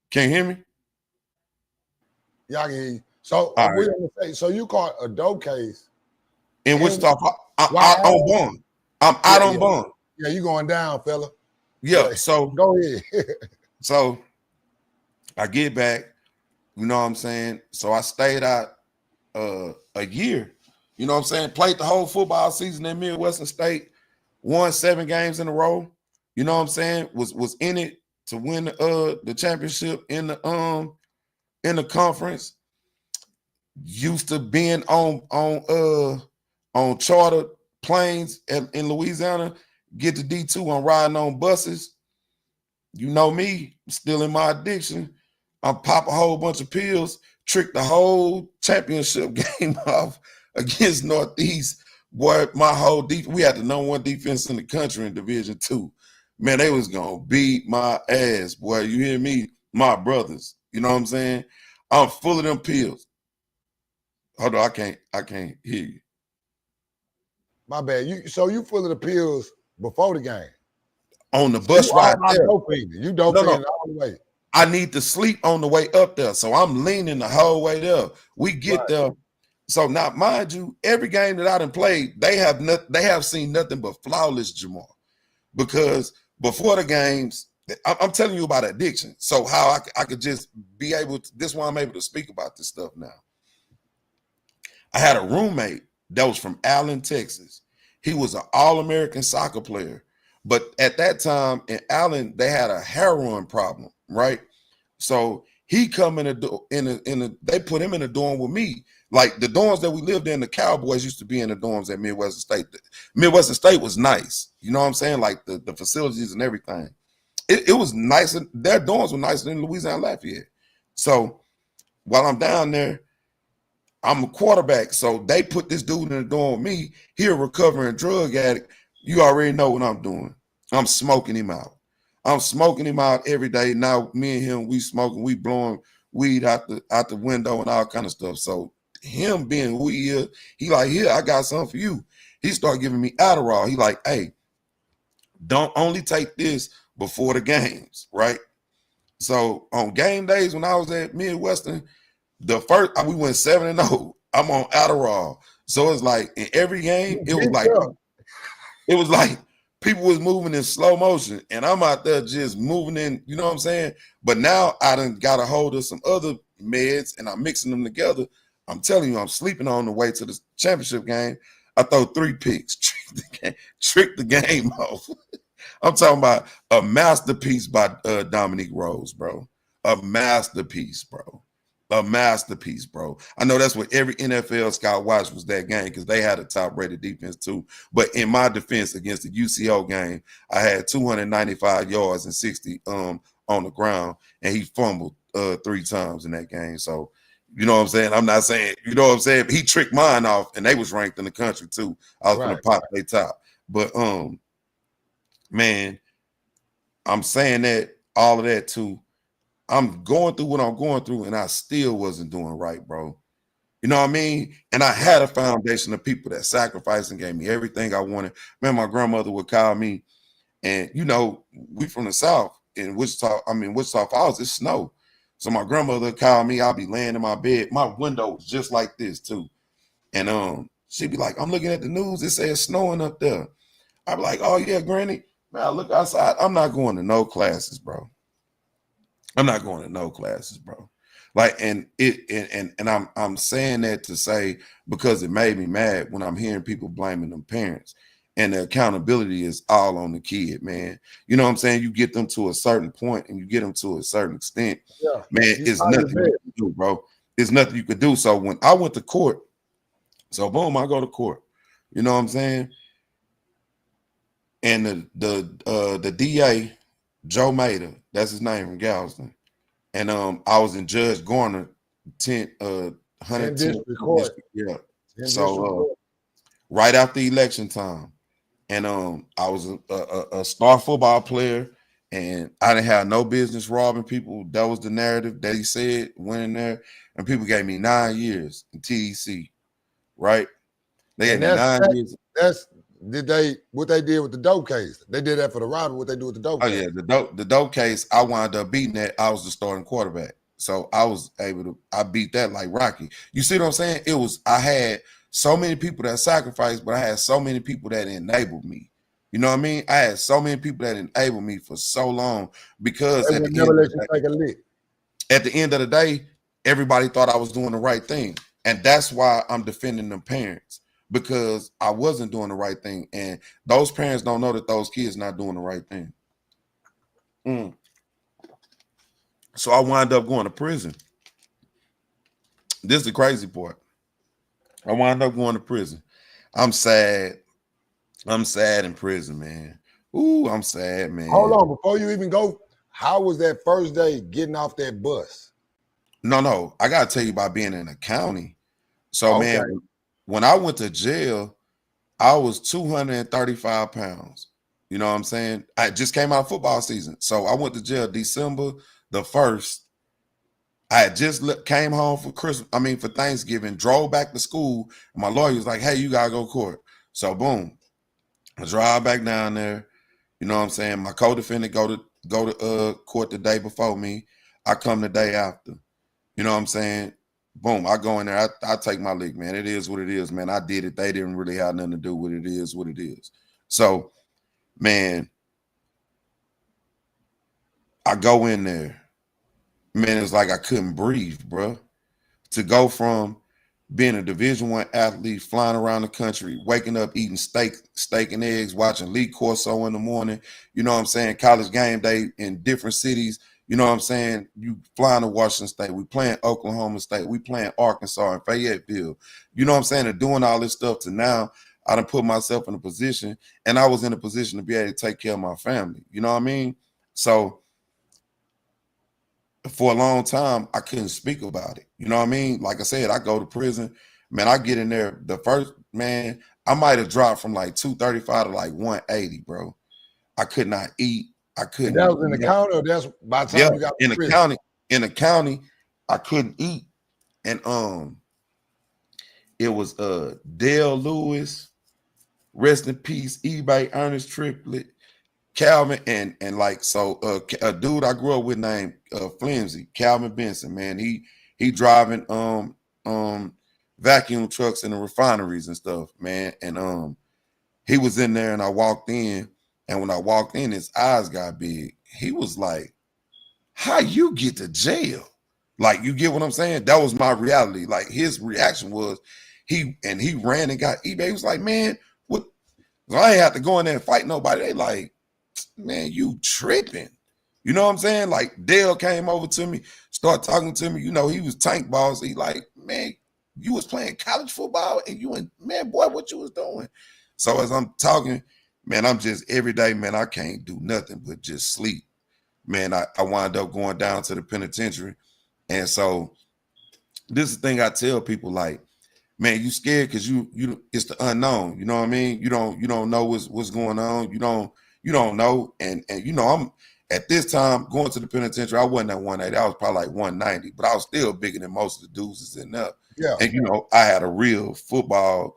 Can you hear me? Yeah, I can hear you. So we're gonna say, so you caught a dope case in Wichita Falls. I'm on bond. I'm out on bond. Yeah, you going down, fella. Yeah, so go ahead. So I get back, you know what I'm saying? So I stayed out a year, you know what I'm saying? Played the whole football season at Midwestern State, won 7 games in a row, you know what I'm saying? Was in it to win the championship in the conference. Used to being on charter planes in Louisiana, get to D2, I'm riding on buses. You know me, still in my addiction. I'm pop a whole bunch of pills, trick the whole championship game off against Northeast. Boy, my whole we had the #1 defense in the country in Division II. Man, they was gonna beat my ass, boy. You hear me? My brothers. You know what I'm saying? I'm full of them pills. Hold on, I can't hear you. My bad. So you full of the pills before the game? On the bus ride there. You doping all the way. I need to sleep on the way up there. So I'm leaning the whole way there. We get there. So now, mind you, every game that I done played, they have seen nothing but flawless Jamal. Because before the games, I'm telling you about addiction. So how I could just be able to, this is why I'm able to speak about this stuff now. I had a roommate that was from Allen, Texas. He was an All-American soccer player. But at that time in Allen, they had a heroin problem, right? So he come in they put him in a dorm with me. Like the dorms that we lived in, the Cowboys used to be in the dorms at Midwestern State. Midwestern State was nice. You know what I'm saying? Like the facilities and everything. It was nice. Their dorms were nicer than Louisiana Lafayette. So while I'm down there, I'm a quarterback. So they put this dude in the dorm with me. He a recovering drug addict. You already know what I'm doing. I'm smoking him out. I'm smoking him out every day. Now me and him, we smoking, we blowing weed out the window and all kind of stuff. So him being who he is, he like, here, I got something for you. He started giving me Adderall. He like, hey, don't only take this before the games, right? So on game days when I was at Midwestern, the first we went 7-0. I'm on Adderall. So it's like in every game, it was like people was moving in slow motion, and I'm out there just moving in, you know what I'm saying? But now I done got a hold of some other meds and I'm mixing them together. I'm telling you, I'm sleeping on the way to the championship game. I throw 3 picks, trick the game off. I'm talking about a masterpiece by Dominique Rose, bro. A masterpiece, bro. A masterpiece, bro. I know that's what every NFL scout watched was that game because they had a top-rated defense too. But in my defense against the UCO game, I had 295 yards and 60 on the ground, and he fumbled 3 times in that game. So, you know what I'm saying? I'm not saying, you know what I'm saying? He tricked mine off, and they was ranked in the country too. I was gonna pop their top. But man, I'm saying that all of that too. I'm going through what I'm going through, and I still wasn't doing right, bro. You know what I mean? And I had a foundation of people that sacrificed and gave me everything I wanted. Man, my grandmother would call me, and you know, we from the South in Wichita Falls, it's snow. So my grandmother would call me, I'll be laying in my bed. My window was just like this too. And she'd be like, I'm looking at the news, it says snowing up there. I'd be like, oh yeah, Granny. Man, I look outside. I'm not going to no classes, bro. I'm not going to no classes, bro. Like, and I'm saying that to say because it made me mad when I'm hearing people blaming them parents. And the accountability is all on the kid, man. You know what I'm saying? You get them to a certain point and you get them to a certain extent. Yeah. Man, it's nothing you can do, bro. It's nothing you could do. So when I went to court, so boom, I go to court. You know what I'm saying? And the DA, Joe Maida, that's his name from Galveston. And I was in Judge Garner 110 court. Yeah. So right after election time. And I was a star football player, and I didn't have no business robbing people. That was the narrative that he said went in there. And people gave me 9 years in TEC, right? They had 9 years. That's what they did with the dope case. They did that for the robbery. What they do with the dope case? Oh yeah, the dope case. I wound up beating that. I was the starting quarterback, so I was able to. I beat that like Rocky. You see what I'm saying? I had so many people that sacrificed, but I had so many people that enabled me. You know what I mean? I had so many people that enabled me for so long because at the end of the day, everybody thought I was doing the right thing, and that's why I'm defending them parents. Because I wasn't doing the right thing. And those parents don't know that those kids not doing the right thing. So I wound up going to prison. This is the crazy part. I wound up going to prison. I'm sad. I'm sad in prison, man. Ooh, I'm sad, man. Hold on. Before you even go, how was that first day getting off that bus? No. I got to tell you about being in the county. So, man, when I went to jail, I was 235 pounds. You know what I'm saying? I just came out of football season. So I went to jail December the 1st. I had just came home for for Thanksgiving, drove back to school. And my lawyer was like, hey, you got to go to court. So boom, I drive back down there. You know what I'm saying? My co-defendant go to court the day before me. I come the day after. You know what I'm saying? Boom, I go in there. I take my lick, man. It is what it is, man. I did it. They didn't really have nothing to do with it. It is what it is. So, man, I go in there. Man, it's like I couldn't breathe, bro. To go from being a Division I athlete, flying around the country, waking up, eating steak and eggs, watching Lee Corso in the morning, you know what I'm saying, college game day in different cities. You know what I'm saying? You flying to Washington State. We playing Oklahoma State. We playing Arkansas and Fayetteville. You know what I'm saying? And doing all this stuff to now, I done put myself in a position, and I was in a position to be able to take care of my family. You know what I mean? So for a long time, I couldn't speak about it. You know what I mean? Like I said, I go to prison. Man, I get in there. The first, man, I might have dropped from like 235 to like 180, bro. I could not eat. I And couldn't that eat. was in the county, or that's by the Yeah, time you got in to the prison? county, I couldn't eat. And it was Dale Lewis, rest in peace, eBay Ernest Triplet, Calvin, and like so a dude I grew up with named Flimsy, Calvin Benson, man. He driving vacuum trucks in the refineries and stuff, man. And he was in there and I walked in, and when I walked in, his eyes got big. He was like, how you get to jail? Like, you get what I'm saying? That was my reality. Like, his reaction was he ran and got eBay. He was like, man, what? So I ain't have to go in there and fight nobody. They like, man, you tripping. You know what I'm saying? Like, Dale came over to me, started talking to me. You know, he was tank balls. He like, man, you was playing college football and you and man, boy, what you was doing. So as I'm talking, man, I'm just every day, man, I can't do nothing but just sleep. Man, I wound up going down to the penitentiary. And so this is the thing I tell people, like, man, you scared because you it's the unknown. You know what I mean? You don't know what's going on. You don't know. And you know, I'm at this time going to the penitentiary, I wasn't at 180. I was probably like 190, but I was still bigger than most of the dudes that's in there. Yeah. And you know, I had a real football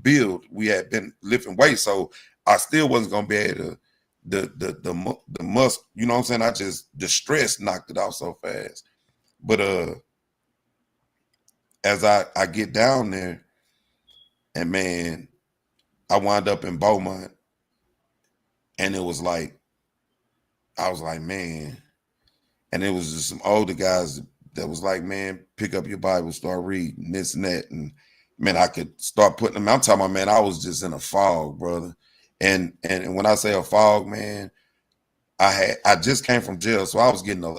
build. We had been lifting weights, so I still wasn't gonna be able to the must, you know what I'm saying? I just the stress knocked it off so fast. But as I get down there, and man, I wound up in Beaumont, and it was like, I was like, man, and it was just some older guys that was like, man, pick up your Bible, start reading this and that. And man, I could start putting them, I'm talking about, man, I was just in a fog, brother. And when I say a fog, man, I just came from jail, so I was getting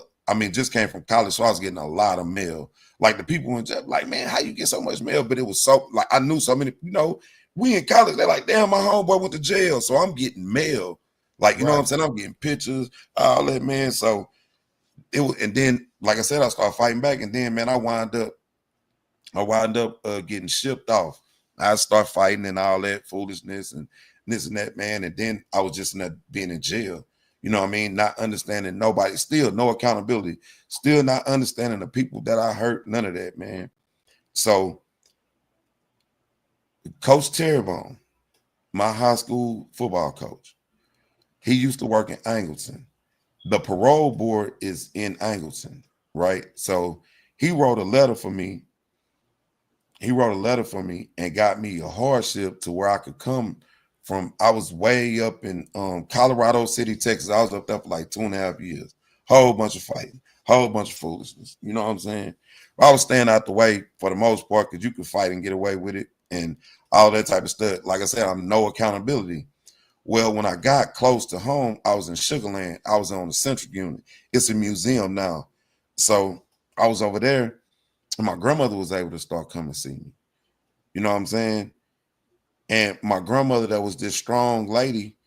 just came from college, so I was getting a lot of mail. Like the people in jail, like, man, how you get so much mail? But it was so, like, I knew so many, you know, we in college, they're like, damn, my homeboy went to jail. So I'm getting mail. Like, you know what I'm saying? I'm getting pictures, all that, man. So it was, and then, like I said, I started fighting back, and then, man, I wound up getting shipped off. I start fighting and all that foolishness and this and that, man. And then I was just being in jail. You know what I mean? Not understanding nobody, still no accountability, still not understanding the people that I hurt, none of that, man. So Coach Terrebonne, my high school football coach, he used to work in Angleton. The parole board is in Angleton, right? So he wrote a letter for me. He wrote a letter for me and got me a hardship to where I could come from. I was way up in Colorado City, Texas. I was up there for like 2.5 years. Whole bunch of fighting, whole bunch of foolishness. You know what I'm saying? I was staying out the way for the most part because you could fight and get away with it and all that type of stuff. Like I said, I'm no accountability. Well, when I got close to home, I was in Sugar Land. I was on the Central Unit. It's a museum now. So I was over there, and my grandmother was able to start coming to see me. You know what I'm saying? And my grandmother, that was this strong lady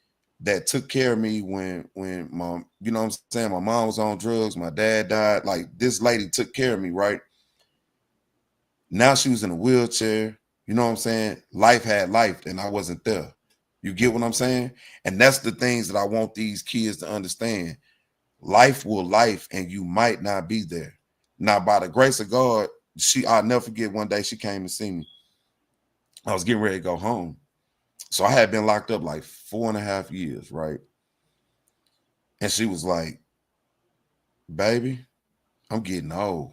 that took care of me when my, you know what I'm saying, my mom was on drugs, my dad died. Like, this lady took care of me, right? Now she was in a wheelchair. You know what I'm saying? Life had life, and I wasn't there. You get what I'm saying? And that's the things that I want these kids to understand. Life will life, and you might not be there. Now, by the grace of God, I'll never forget, one day she came to see me. I was getting ready to go home. So I had been locked up like 4.5 years, right? And she was like, baby, I'm getting old.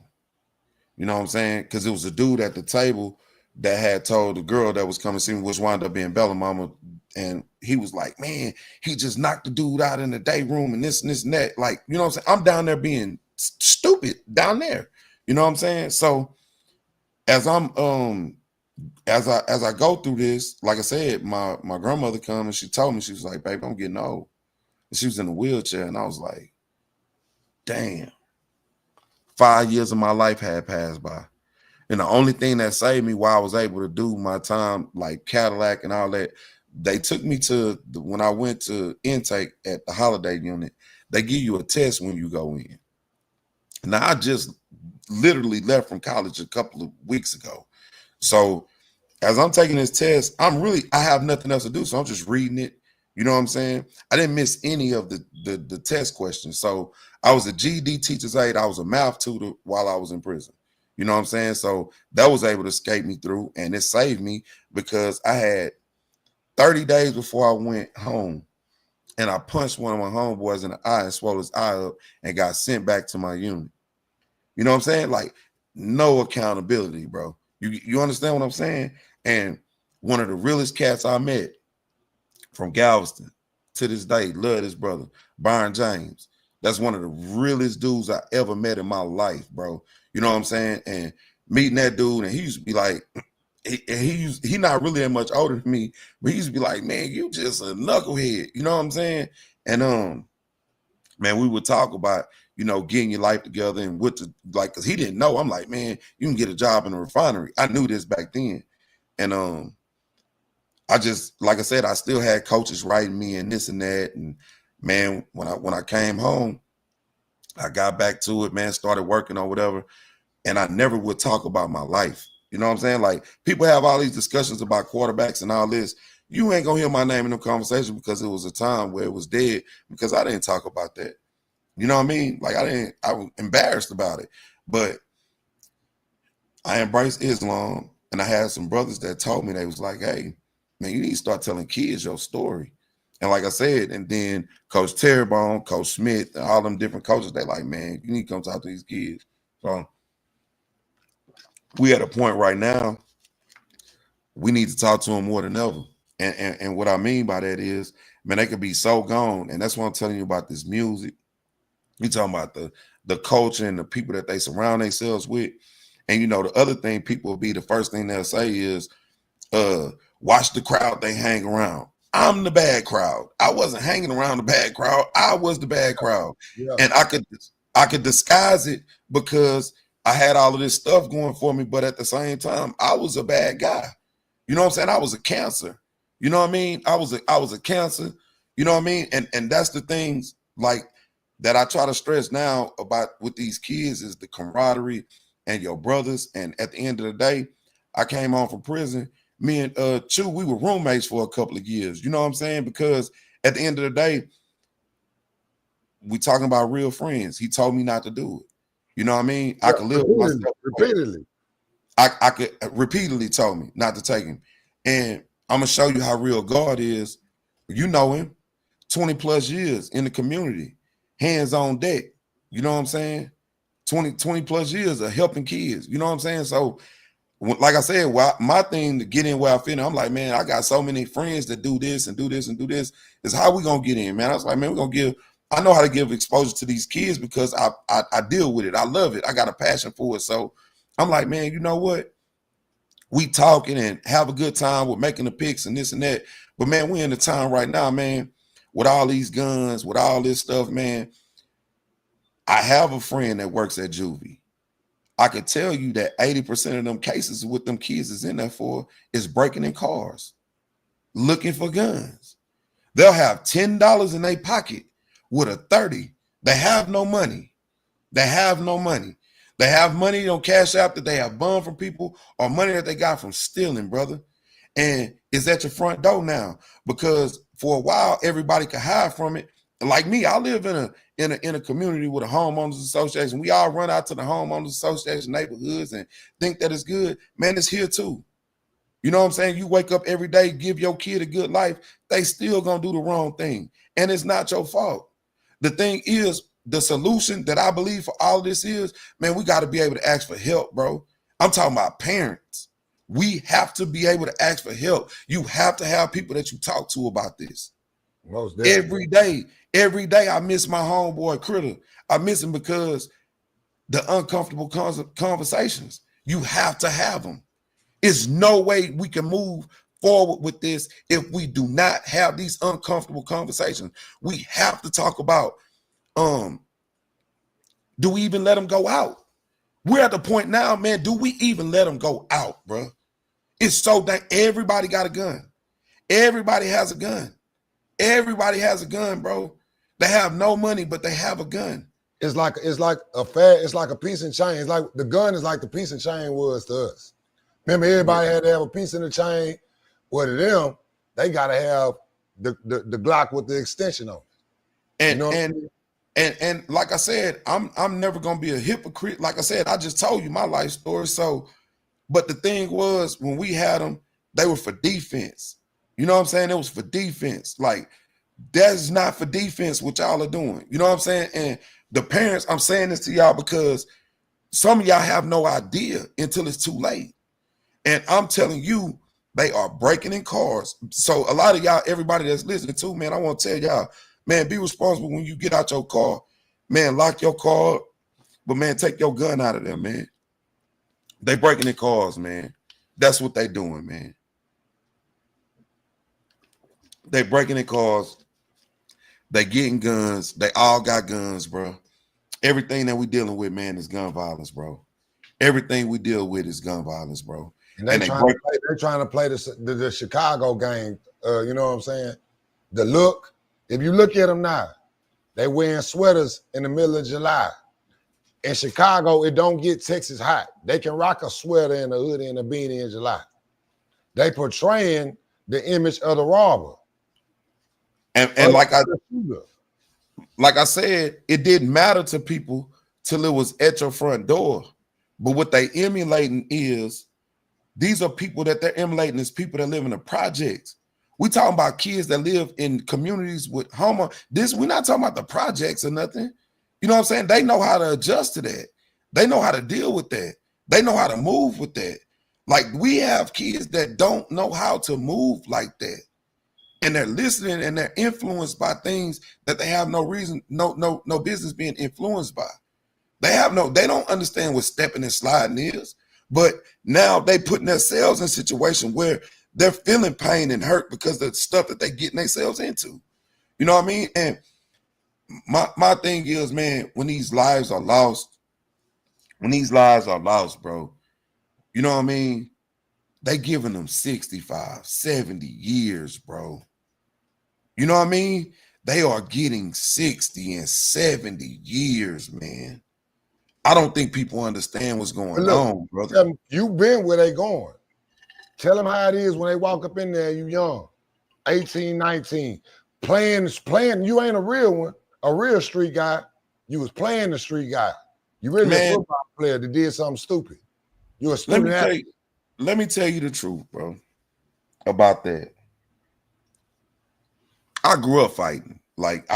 You know what I'm saying? Because it was a dude at the table that had told the girl that was coming to see me, which wound up being Bella Mama. And he was like, man, he just knocked the dude out in the day room and this and this and that. Like, you know what I'm saying? I'm down there being stupid down there. You know what I'm saying? So as I'm as I go through this, like I said, my grandmother come and she told me, she was like, baby, I'm getting old. And she was in a wheelchair. And I was like, damn, 5 years of my life had passed by. And the only thing that saved me while I was able to do my time, like Cadillac and all that, they took me to, when I went to intake at the Holiday Unit, they give you a test when you go in. Now, I just literally left from college a couple of weeks ago. So as I'm taking this test, I have nothing else to do. So I'm just reading it. You know what I'm saying? I didn't miss any of the test questions. So I was a GED teacher's aide. I was a math tutor while I was in prison. You know what I'm saying? So that was able to escape me through, and it saved me because I had 30 days before I went home, and I punched one of my homeboys in the eye and swelled his eye up and got sent back to my unit. You know what I'm saying? Like, no accountability, bro. You understand what I'm saying? And one of the realest cats I met from Galveston to this day, love this brother, Byron James. That's one of the realest dudes I ever met in my life, bro. You know what I'm saying? And meeting that dude, and he used to be like, he not really that much older than me, but he used to be like, man, you just a knucklehead. You know what I'm saying? And man, we would talk about, you know, getting your life together and what to like, because he didn't know. I'm like, man, you can get a job in a refinery. I knew this back then. And I just, like I said, I still had coaches writing me and this and that. And man, when I came home, I got back to it, man, started working or whatever. And I never would talk about my life. You know what I'm saying? Like, people have all these discussions about quarterbacks and all this. You ain't gonna hear my name in the conversation because it was a time where it was dead, because I didn't talk about that. You know what I mean? Like, I was embarrassed about it. But I embraced Islam, and I had some brothers that told me, they was like, hey, man, you need to start telling kids your story. And like I said, and then Coach Terrebonne, Coach Smith, and all them different coaches, they like, man, you need to come talk to these kids. So we at a point right now, we need to talk to them more than ever. And what I mean by that is, man, they could be so gone. And that's what I'm telling you about this music. You talking about the culture and the people that they surround themselves with. And, you know, the other thing people will be, the first thing they'll say is, watch the crowd they hang around. I'm the bad crowd. I wasn't hanging around the bad crowd. I was the bad crowd. Yeah. And I could disguise it because I had all of this stuff going for me, but at the same time, I was a bad guy. You know what I'm saying? I was a cancer. You know what I mean? I was a cancer. You know what I mean? And that's the things like that I try to stress now about with these kids is the camaraderie and your brothers. And at the end of the day, I came home from prison. Me and Chew, we were roommates for a couple of years. You know what I'm saying? Because at the end of the day, we talking about real friends. He told me not to do it. You know what I mean? Yeah, I could live with myself. Repeatedly. I could repeatedly told me not to take him. And I'm going to show you how real God is. You know him, 20 plus years in the community, hands on deck. You know what I'm saying? 20 plus years of helping kids. You know what I'm saying? So, like I said, well, my thing to get in where I fit in, I'm like, man, I got so many friends that do this and do this and do this. Is how we going to get in, man. I was like, man, we're going to give, I know how to give exposure to these kids because I deal with it. I love it. I got a passion for it. So I'm like, man, you know what? We talking and have a good time with making the picks and this and that. But man, we're in the time right now, man, with all these guns, with all this stuff, man. I have a friend that works at juvie. I could tell you that 80% of them cases with them kids is in there for is breaking in cars, looking for guns. They'll have $10 in their pocket with a 30. They have no money. They have no money. They have money on Cash App that they have burned from people or money that they got from stealing, brother. And it's at your front door now because for a while, everybody could hide from it. Like me, I live in a community with a homeowners association. We all run out to the homeowners association neighborhoods and think that it's good. Man, it's here too. You know what I'm saying? You wake up every day, give your kid a good life. They still gonna do the wrong thing. And it's not your fault. The thing is, the solution that I believe for all of this is, man, we got to be able to ask for help, bro. I'm talking about parents. We have to be able to ask for help. You have to have people that you talk to about this. Every day I miss my homeboy Critter. I miss him because the uncomfortable conversations, you have to have them. There's no way we can move forward with this if we do not have these uncomfortable conversations. We have to talk about, do we even let them go out? We're at the point now, man, do we even let them go out, bro? It's so that everybody got a gun. Everybody has a gun. Everybody has a gun, bro. They have no money, but they have a gun. It's like a piece and chain. It's like the gun is like the piece and chain was to us. Remember, everybody had to have a piece in the chain. Well, to them, they gotta have the Glock with the extension on it. And You know and like I said, I'm never gonna be a hypocrite. Like I said, I just told you my life story. So, but the thing was, when we had them, they were for defense. You know what I'm saying? It was for defense. Like, that's not for defense what y'all are doing. You know what I'm saying? And the parents, I'm saying this to y'all because some of y'all have no idea until it's too late. And I'm telling you, they are breaking in cars. So a lot of y'all, everybody that's listening to, man, I want to tell y'all, man, be responsible when you get out your car. Man, lock your car up. But, man, take your gun out of there, man. They breaking in cars, man. That's what they doing, man. They breaking in cars. They getting guns. They all got guns, bro. Everything that we dealing with, man, is gun violence, bro. Everything we deal with is gun violence, bro. And they're trying to play the Chicago game. You know what I'm saying? The look. If you look at them now, they wearing sweaters in the middle of July. In Chicago, it don't get Texas hot. They can rock a sweater and a hoodie and a beanie in July. They portraying the image of the robber. And like I said, it didn't matter to people till it was at your front door. But what they emulating is, these are people that they're emulating is people that live in the projects. We talking about kids that live in communities with homo. We're not talking about the projects or nothing. You know what I'm saying? They know how to adjust to that. They know how to deal with that. They know how to move with that. Like, we have kids that don't know how to move like that. And they're listening and they're influenced by things that they have no reason, no business being influenced by. They don't understand what stepping and sliding is. But now they putting themselves in a situation where they're feeling pain and hurt because of the stuff that they getting themselves into. You know what I mean? And my thing is, man, when these lives are lost, bro, you know what I mean? They giving them 65, 70 years, bro. You know what I mean? They are getting 60 and 70 years, man. I don't think people understand what's going on, brother. You've been where they going. Tell them how it is when they walk up in there, you young, 18, 19, playing. You ain't a real one, a real street guy. You was playing the street guy. You really a football player that did something stupid. You a student athlete. Let me tell you the truth, bro, about that. I grew up fighting. Like,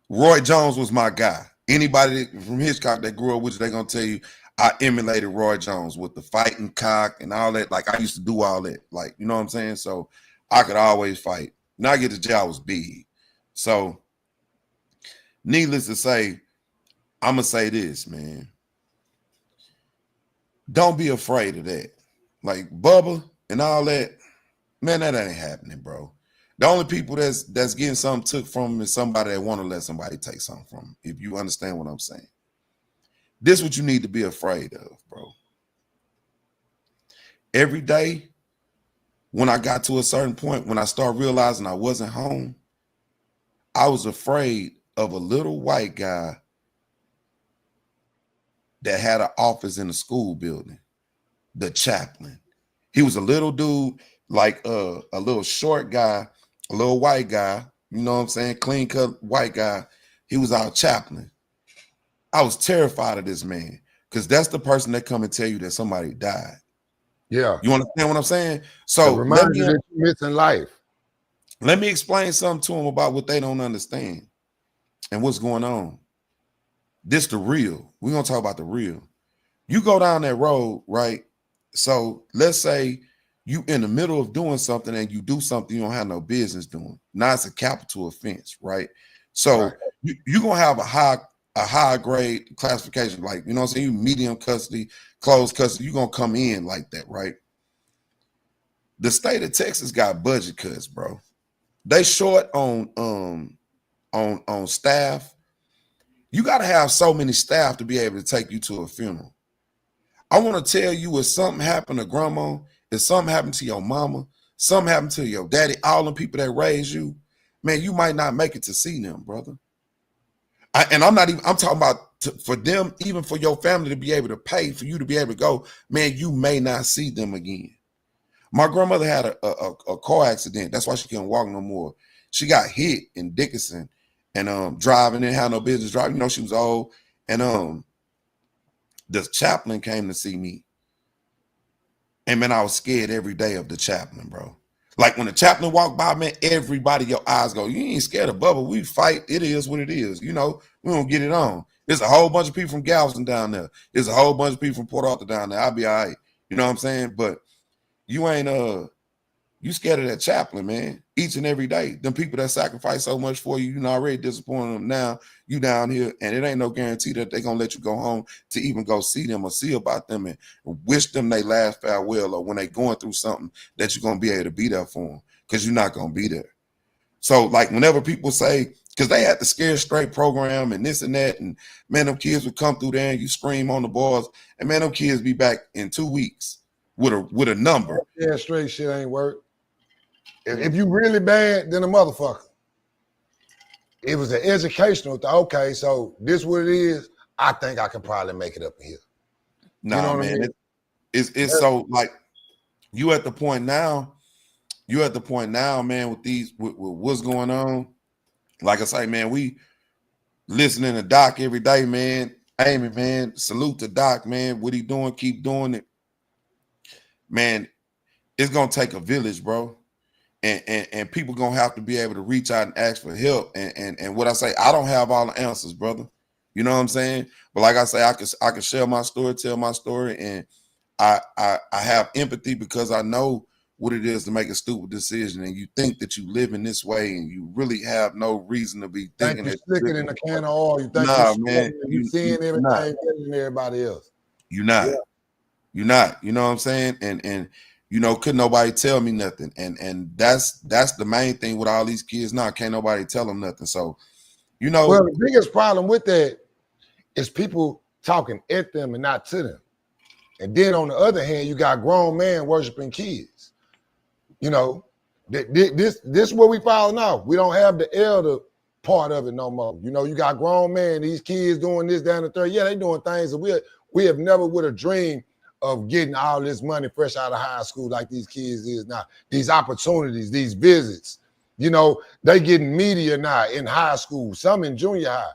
Roy Jones was my guy. Anybody from Hitchcock that grew up with you, they're going to tell you, I emulated Roy Jones with the fighting cock and all that. Like, I used to do all that. Like, you know what I'm saying? So I could always fight. Now I get to jail, I was big. So needless to say, I'm going to say this, man. Don't be afraid of that. Like, Bubba and all that, man, that ain't happening, bro. The only people that's getting something took from them is somebody that want to let somebody take something from them, if you understand what I'm saying. This is what you need to be afraid of, bro. Every day, when I got to a certain point, when I started realizing I wasn't home, I was afraid of a little white guy that had an office in a school building, the chaplain. He was a little dude, like a little short guy, a little white guy, you know what I'm saying? Clean cut white guy. He was our chaplain. I was terrified of this man because that's the person that come and tell you that somebody died. Yeah. You understand what I'm saying? So remind you that you're missing life. Let me explain something to them about what they don't understand and what's going on. This the real. We're going to talk about the real. You go down that road, right? So let's say you in the middle of doing something and you do something you don't have no business doing. Now it's a capital offense, right? So you're going to have a high grade classification, like, you know what I'm saying? You medium custody, closed custody, you're going to come in like that, right? The state of Texas got budget cuts, bro. They short on staff. You got to have so many staff to be able to take you to a funeral. I want to tell you, if something happened to grandma, if something happened to your mama, something happened to your daddy, all the people that raised you, man, you might not make it to see them, brother. I'm talking about for them, even for your family to be able to pay for you to be able to go, man, you may not see them again. My grandmother had a car accident. That's why she couldn't walk no more. She got hit in Dickinson and driving, didn't have no business driving. You know, she was old. And the chaplain came to see me. And man, I was scared every day of the chaplain, bro. Like when the chaplain walked by, man, everybody, your eyes go, you ain't scared of Bubba. We fight. It is what it is. You know, we don't get it on. There's a whole bunch of people from Galveston down there. There's a whole bunch of people from Port Arthur down there. I'll be all right. You know what I'm saying? But you ain't you scared of that chaplain, man. Each and every day. Them people that sacrifice so much for you, you know, already disappointing them. Now you down here, and it ain't no guarantee that they're gonna let you go home to even go see them or see about them and wish them they last farewell, or when they going through something that you're gonna be able to be there for them, because you're not gonna be there. So like whenever people say, because they had the Scared Straight program and this and that, and man, them kids would come through there and you scream on the bars, and man, them kids be back in 2 weeks with a number. Yeah, straight shit ain't work. If you really bad, then a motherfucker. It was an educational thing. Okay, so this what it is. I think I can probably make it up in here. Nah, you know man, I mean? it's so like you at the point now. You at the point now, man, with what's going on. Like I say, man, we listening to Doc every day, man. Amy, man, salute to Doc, man. What he doing? Keep doing it, man. It's gonna take a village, bro. And people gonna have to be able to reach out and ask for help. And what I say, I don't have all the answers, brother. You know what I'm saying? But like I say, I can share my story, tell my story, and I have empathy because I know what it is to make a stupid decision. And you think that you live in this way, and you really have no reason to be thinking that you're slicking in a can of oil. You think you're seeing everything better than everybody else. You're not. Yeah. You're not. You know what I'm saying? And you know, couldn't nobody tell me nothing. And that's the main thing with all these kids now. Can't nobody tell them nothing. So, you know. Well, the biggest problem with that is people talking at them and not to them. And then on the other hand, you got grown men worshiping kids. You know, this is what we falling off. We don't have the elder part of it no more. You know, you got grown men, these kids doing this, down the third. Yeah, they doing things that we have never would have dreamed of getting all this money fresh out of high school like these kids is now. These opportunities, these visits, you know, they getting media now in high school, some in junior high.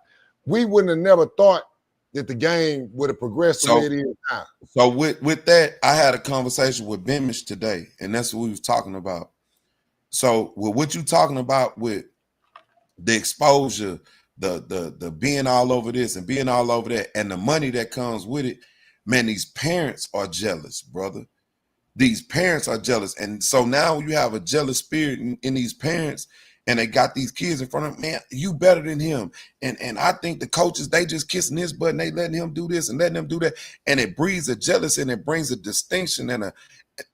We wouldn't have never thought that the game would have progressed the way it is now. So with that, I had a conversation with Bemish today, and that's what we was talking about. So with what you talking about with the exposure, the being all over this and being all over that, and the money that comes with it, man, these parents are jealous, brother. These parents are jealous. And so now you have a jealous spirit in these parents, and they got these kids in front of them. Man, you better than him. And I think the coaches, they just kissing his butt and they letting him do this and letting him do that. And it breeds a jealousy, and it brings a distinction and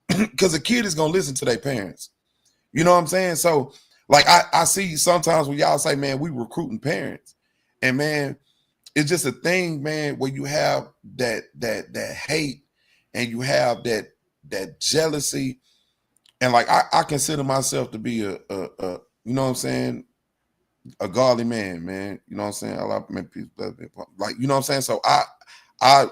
because a kid is going to listen to their parents. You know what I'm saying? So like I see sometimes when y'all say, man, we recruiting parents, and man, it's just a thing, man, where you have that hate, and you have that jealousy. And like I consider myself to be a you know what I'm saying, a godly man, man. You know what I'm saying? A lot of people, like, you know what I'm saying? So I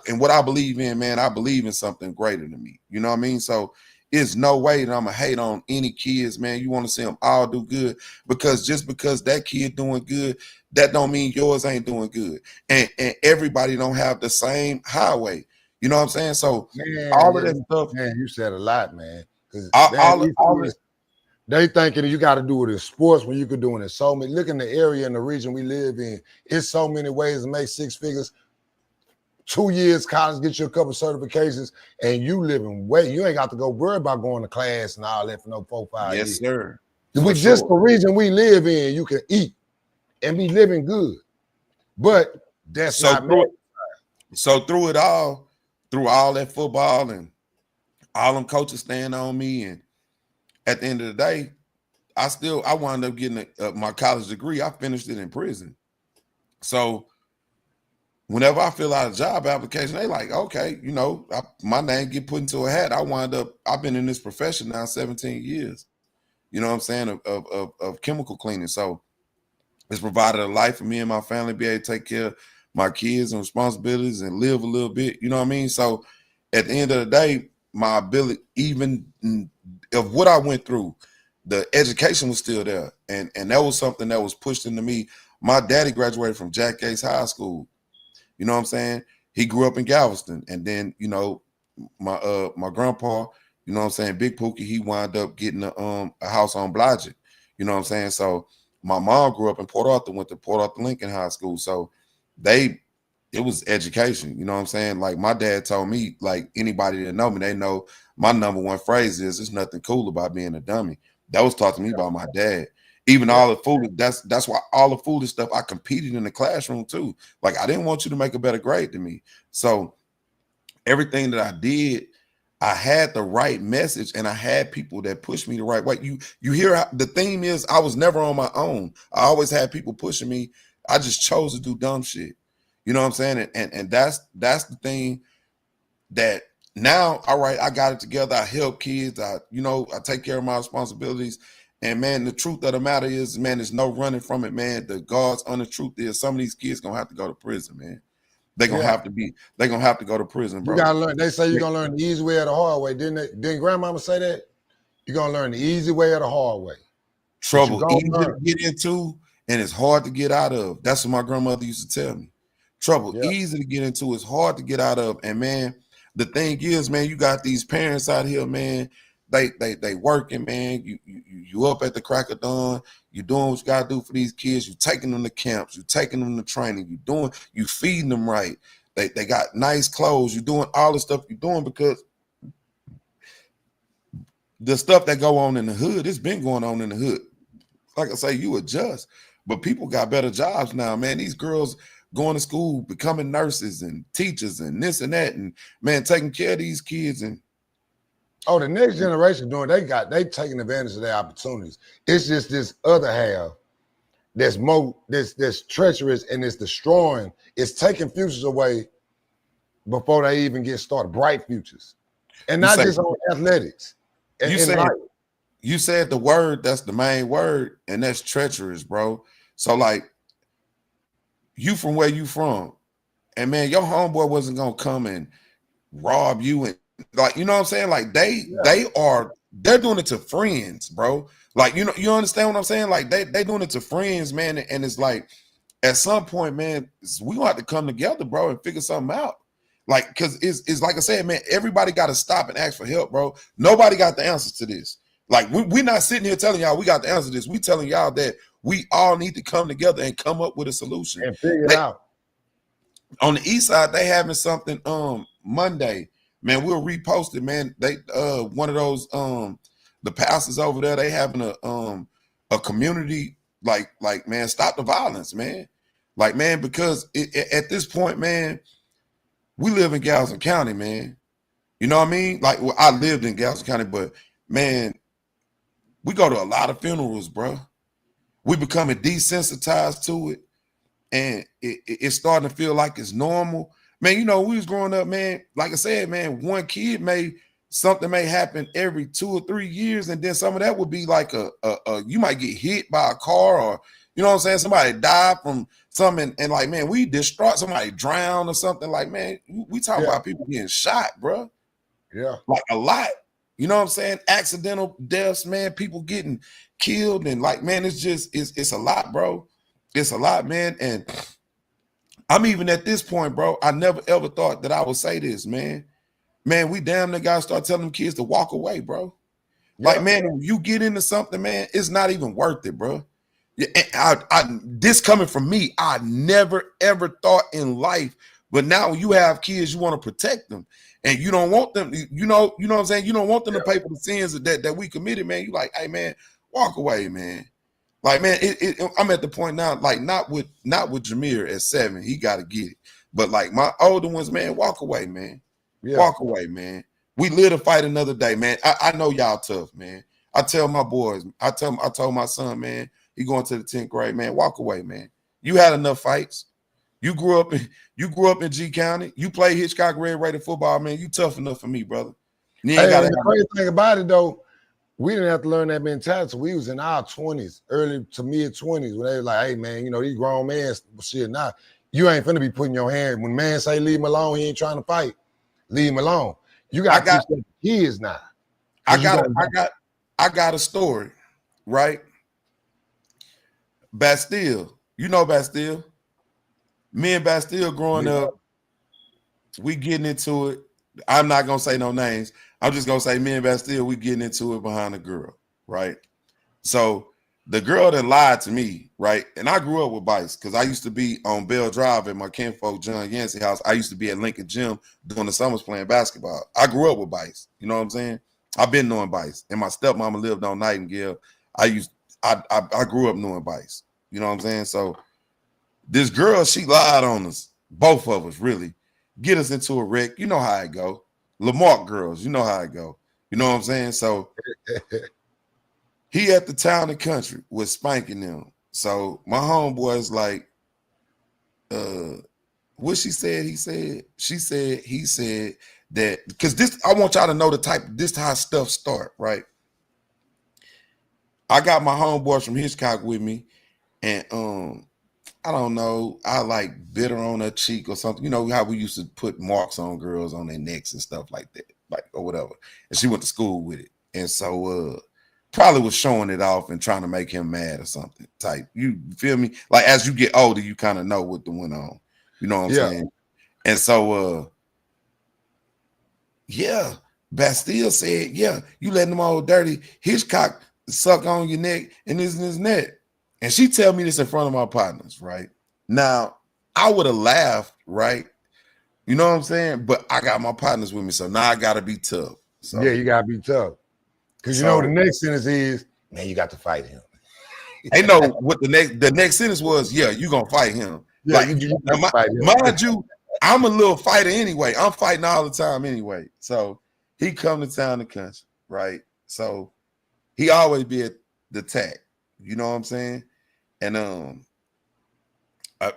and what I believe in, man, I believe in something greater than me. You know what I mean? So it's no way that I'm gonna hate on any kids, man. You want to see them all do good, because just because that kid doing good, that don't mean yours ain't doing good. And everybody don't have the same highway. You know what I'm saying? So man, all of that stuff. Man, you said a lot, man. They thinking you got to do it in sports when you could do it in so many. Look in the area and the region we live in. It's so many ways to make 6 figures. 2 years college, get you a couple certifications, and you living way. You ain't got to go worry about going to class and all that for no 4, 5 years. Yes, sir. With just the region we live in, you can eat and be living good. But that's not me. So through it all, through all that football and all them coaches staying on me, and at the end of the day, I wound up getting my college degree. I finished it in prison. So whenever I fill out a job application, they like, okay, you know, my name get put into a hat. I've been in this profession now 17 years, you know what I'm saying, of chemical cleaning. So it's provided a life for me and my family, be able to take care of my kids and responsibilities and live a little bit, you know what I mean? So at the end of the day, my ability, even of what I went through, the education was still there. And that was something that was pushed into me. My daddy graduated from Jack Gates High School. You know what I'm saying? He grew up in Galveston. And then, you know, my grandpa, you know what I'm saying, Big Pookie, he wound up getting a house on Blodgett. You know what I'm saying? So my mom grew up in Port Arthur, went to Port Arthur Lincoln High School. So it was education. You know what I'm saying? Like my dad told me, like anybody that know me, they know my number one phrase is there's nothing cool about being a dummy. That was taught to me by my dad. Even all the foolish, that's why all the foolish stuff I competed in the classroom too. Like I didn't want you to make a better grade than me. So everything that I did, I had the right message and I had people that pushed me the right way. You hear how, the theme is I was never on my own. I always had people pushing me. I just chose to do dumb shit. You know what I'm saying? And that's the thing that now, all right, I got it together. I help kids. I take care of my responsibilities. And man, the truth of the matter is, man, there's no running from it, man. The God's honest truth is some of these kids gonna have to go to prison, man. They're gonna have to go to prison, bro. You gotta learn. They say you're gonna learn the easy way or the hard way, didn't they? Didn't grandmama say that? You're gonna learn the easy way or the hard way. Trouble easy to get into and it's hard to get out of. That's what my grandmother used to tell me. Trouble easy to get into, it's hard to get out of. And man, the thing is, man, you got these parents out here, man. They working, man. You up at the crack of dawn. You doing what you gotta do for these kids. You taking them to camps. You taking them to training. You feeding them right. They got nice clothes. You doing all the stuff you're doing because the stuff that go on in the hood, it's been going on in the hood. Like I say, you adjust, but people got better jobs now, man. These girls going to school, becoming nurses and teachers and this and that, and man, taking care of these kids. And oh, the next generation doing, they taking advantage of their opportunities. It's just this other half that's treacherous and it's destroying. It's taking futures away before they even get started. Bright futures, and not just on athletics. You said the word, that's the main word, and that's treacherous, bro. So like, you from where you from, and man, your homeboy wasn't gonna come and rob you, and like, you know what I'm saying? Like they're doing it to friends, bro. Like, you know, you understand what I'm saying? Like they doing it to friends, man. And it's like at some point, man, we gonna have to come together, bro, and figure something out. Like, because it's like I said, man, everybody got to stop and ask for help, bro. Nobody got the answers to this. Like, we're not sitting here telling y'all we got the answer to this. We telling y'all that we all need to come together and come up with a solution and figure it out. On the east side, they having something Monday. Man, we'll repost it, man. They one of those the pastors over there, they having a community like man, stop the violence, man. Like, man, because at this point, man, we live in Galveston County, man. You know what I mean? Like, well, I lived in Galveston County, but man, we go to a lot of funerals, bro. We becoming desensitized to it, and it's starting to feel like it's normal. Man, you know, we was growing up, man, like I said, man, one kid something may happen every 2 or 3 years, and then some of that would be like you might get hit by a car, or you know what I'm saying, somebody died from something, and like, man, we distraught, somebody drowned or something. Like, man, we talk about people getting shot, bro. Yeah, like a lot. You know what I'm saying? Accidental deaths, man, people getting killed, and like, man, it's a lot, bro. It's a lot, man. And I'm even at this point, bro. I never ever thought that I would say this, man. Man, we damn near gotta start telling them kids to walk away, bro. Yeah. Like, man, when you get into something, man, it's not even worth it, bro. This coming from me, I never ever thought in life, but now when you have kids, you want to protect them, and you don't want them, you know what I'm saying? You don't want them to pay for the sins that we committed, man. You like, hey, man, walk away, man. Like, man, I'm at the point now, like, not with Jameer at 7, he got to get it, but like my older ones, man, walk away, man. Yeah. Walk away, man. We live to fight another day, man. I know y'all tough, man. I tell my boys, I told my son, man, he going to the 10th grade, man, walk away, man. You had enough fights. You grew up in G County. You play Hitchcock Red Raider football, man. You tough enough for me, brother. The crazy thing about it, though, we didn't have to learn that mentality. So we was in our 20s, early to mid 20s, when they were like, hey, man, you know, these grown men, shit, nah, you ain't finna be putting your hand. When man say leave him alone, he ain't trying to fight. Leave him alone. You got kids now. I got a story, right? Bastille. You know Bastille. Me and Bastille growing up, we getting into it. I'm not gonna say no names. I'm just gonna say me and Bastille, we getting into it behind a girl, right? So the girl that lied to me, right? And I grew up with Bice because I used to be on Bell Drive at my kinfolk John Yancey house. I used to be at Lincoln Gym during the summers playing basketball. I grew up with Bice. You know what I'm saying? I've been knowing Bice. And my stepmama lived on Nightingale. I grew up knowing Bice. You know what I'm saying? So this girl, she lied on us, both of us, really. Get us into a wreck. You know how it go. Lamarck girls, you know how it go. You know what I'm saying? So he at the Town and Country was spanking them. So my homeboy's like, what she said, he said that, because this, I want y'all to know the type, this how stuff start, right? I got my homeboys from Hitchcock with me, and I don't know, I like bit her on her cheek or something. You know how we used to put marks on girls on their necks and stuff like that, like, or whatever. And she went to school with it. And so probably was showing it off and trying to make him mad or something type. You feel me? Like as you get older, you kind of know what went on. You know what I'm saying? And so yeah, Bastille said, yeah, you letting them all dirty Hitchcock suck on your neck and this and his neck. And she tell me this in front of my partners, right? Now, I would have laughed, right? You know what I'm saying? But I got my partners with me, so now I got to be tough. So, yeah, you got to be tough. Because you know the next sentence is, man, you got to fight him. They know what the next sentence was, yeah, you going to fight him. Yeah, like, mind you, I'm a little fighter anyway. I'm fighting all the time anyway. So he come to Town and Country, right? So he always be at the TAC. You know what I'm saying? And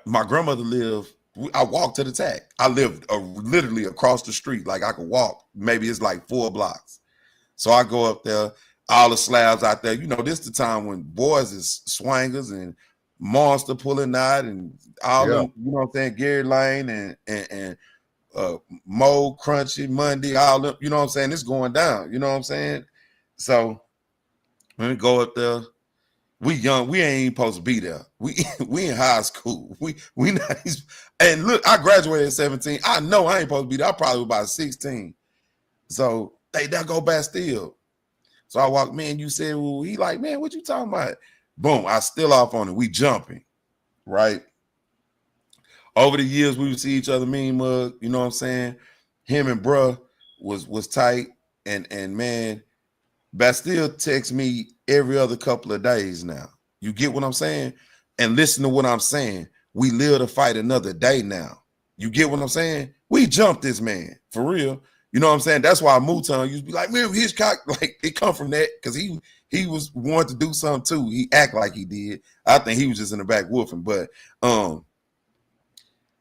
my grandmother lived, I walked to the TAC. I lived literally across the street. Like I could walk, maybe it's like 4 blocks. So I go up there, all the slabs out there. You know, this the time when boys is swangers and Monster pulling out and all them, you know what I'm saying, Gary Lane and Mo, Crunchy, Monday, all them, you know what I'm saying? It's going down, you know what I'm saying? So when we go up there, we young, we ain't even supposed to be there. We in high school. We not, and look, I graduated at 17. I know I ain't supposed to be there. I probably was about 16. So they go Bastille. So I walk, man, you said, well, he like, man, what you talking about? Boom, I still off on it. We jumping, right? Over the years, we would see each other mean mug, you know what I'm saying? Him and bruh was tight. And man, Bastille texts me every other couple of days now. You get what I'm saying? And listen to what I'm saying. We live to fight another day now. You get what I'm saying? We jumped this man, for real. You know what I'm saying? That's why Mouton used to be like, man, Hitchcock, like it come from that, because he was wanting to do something too. He act like he did. I think he was just in the back woofing. But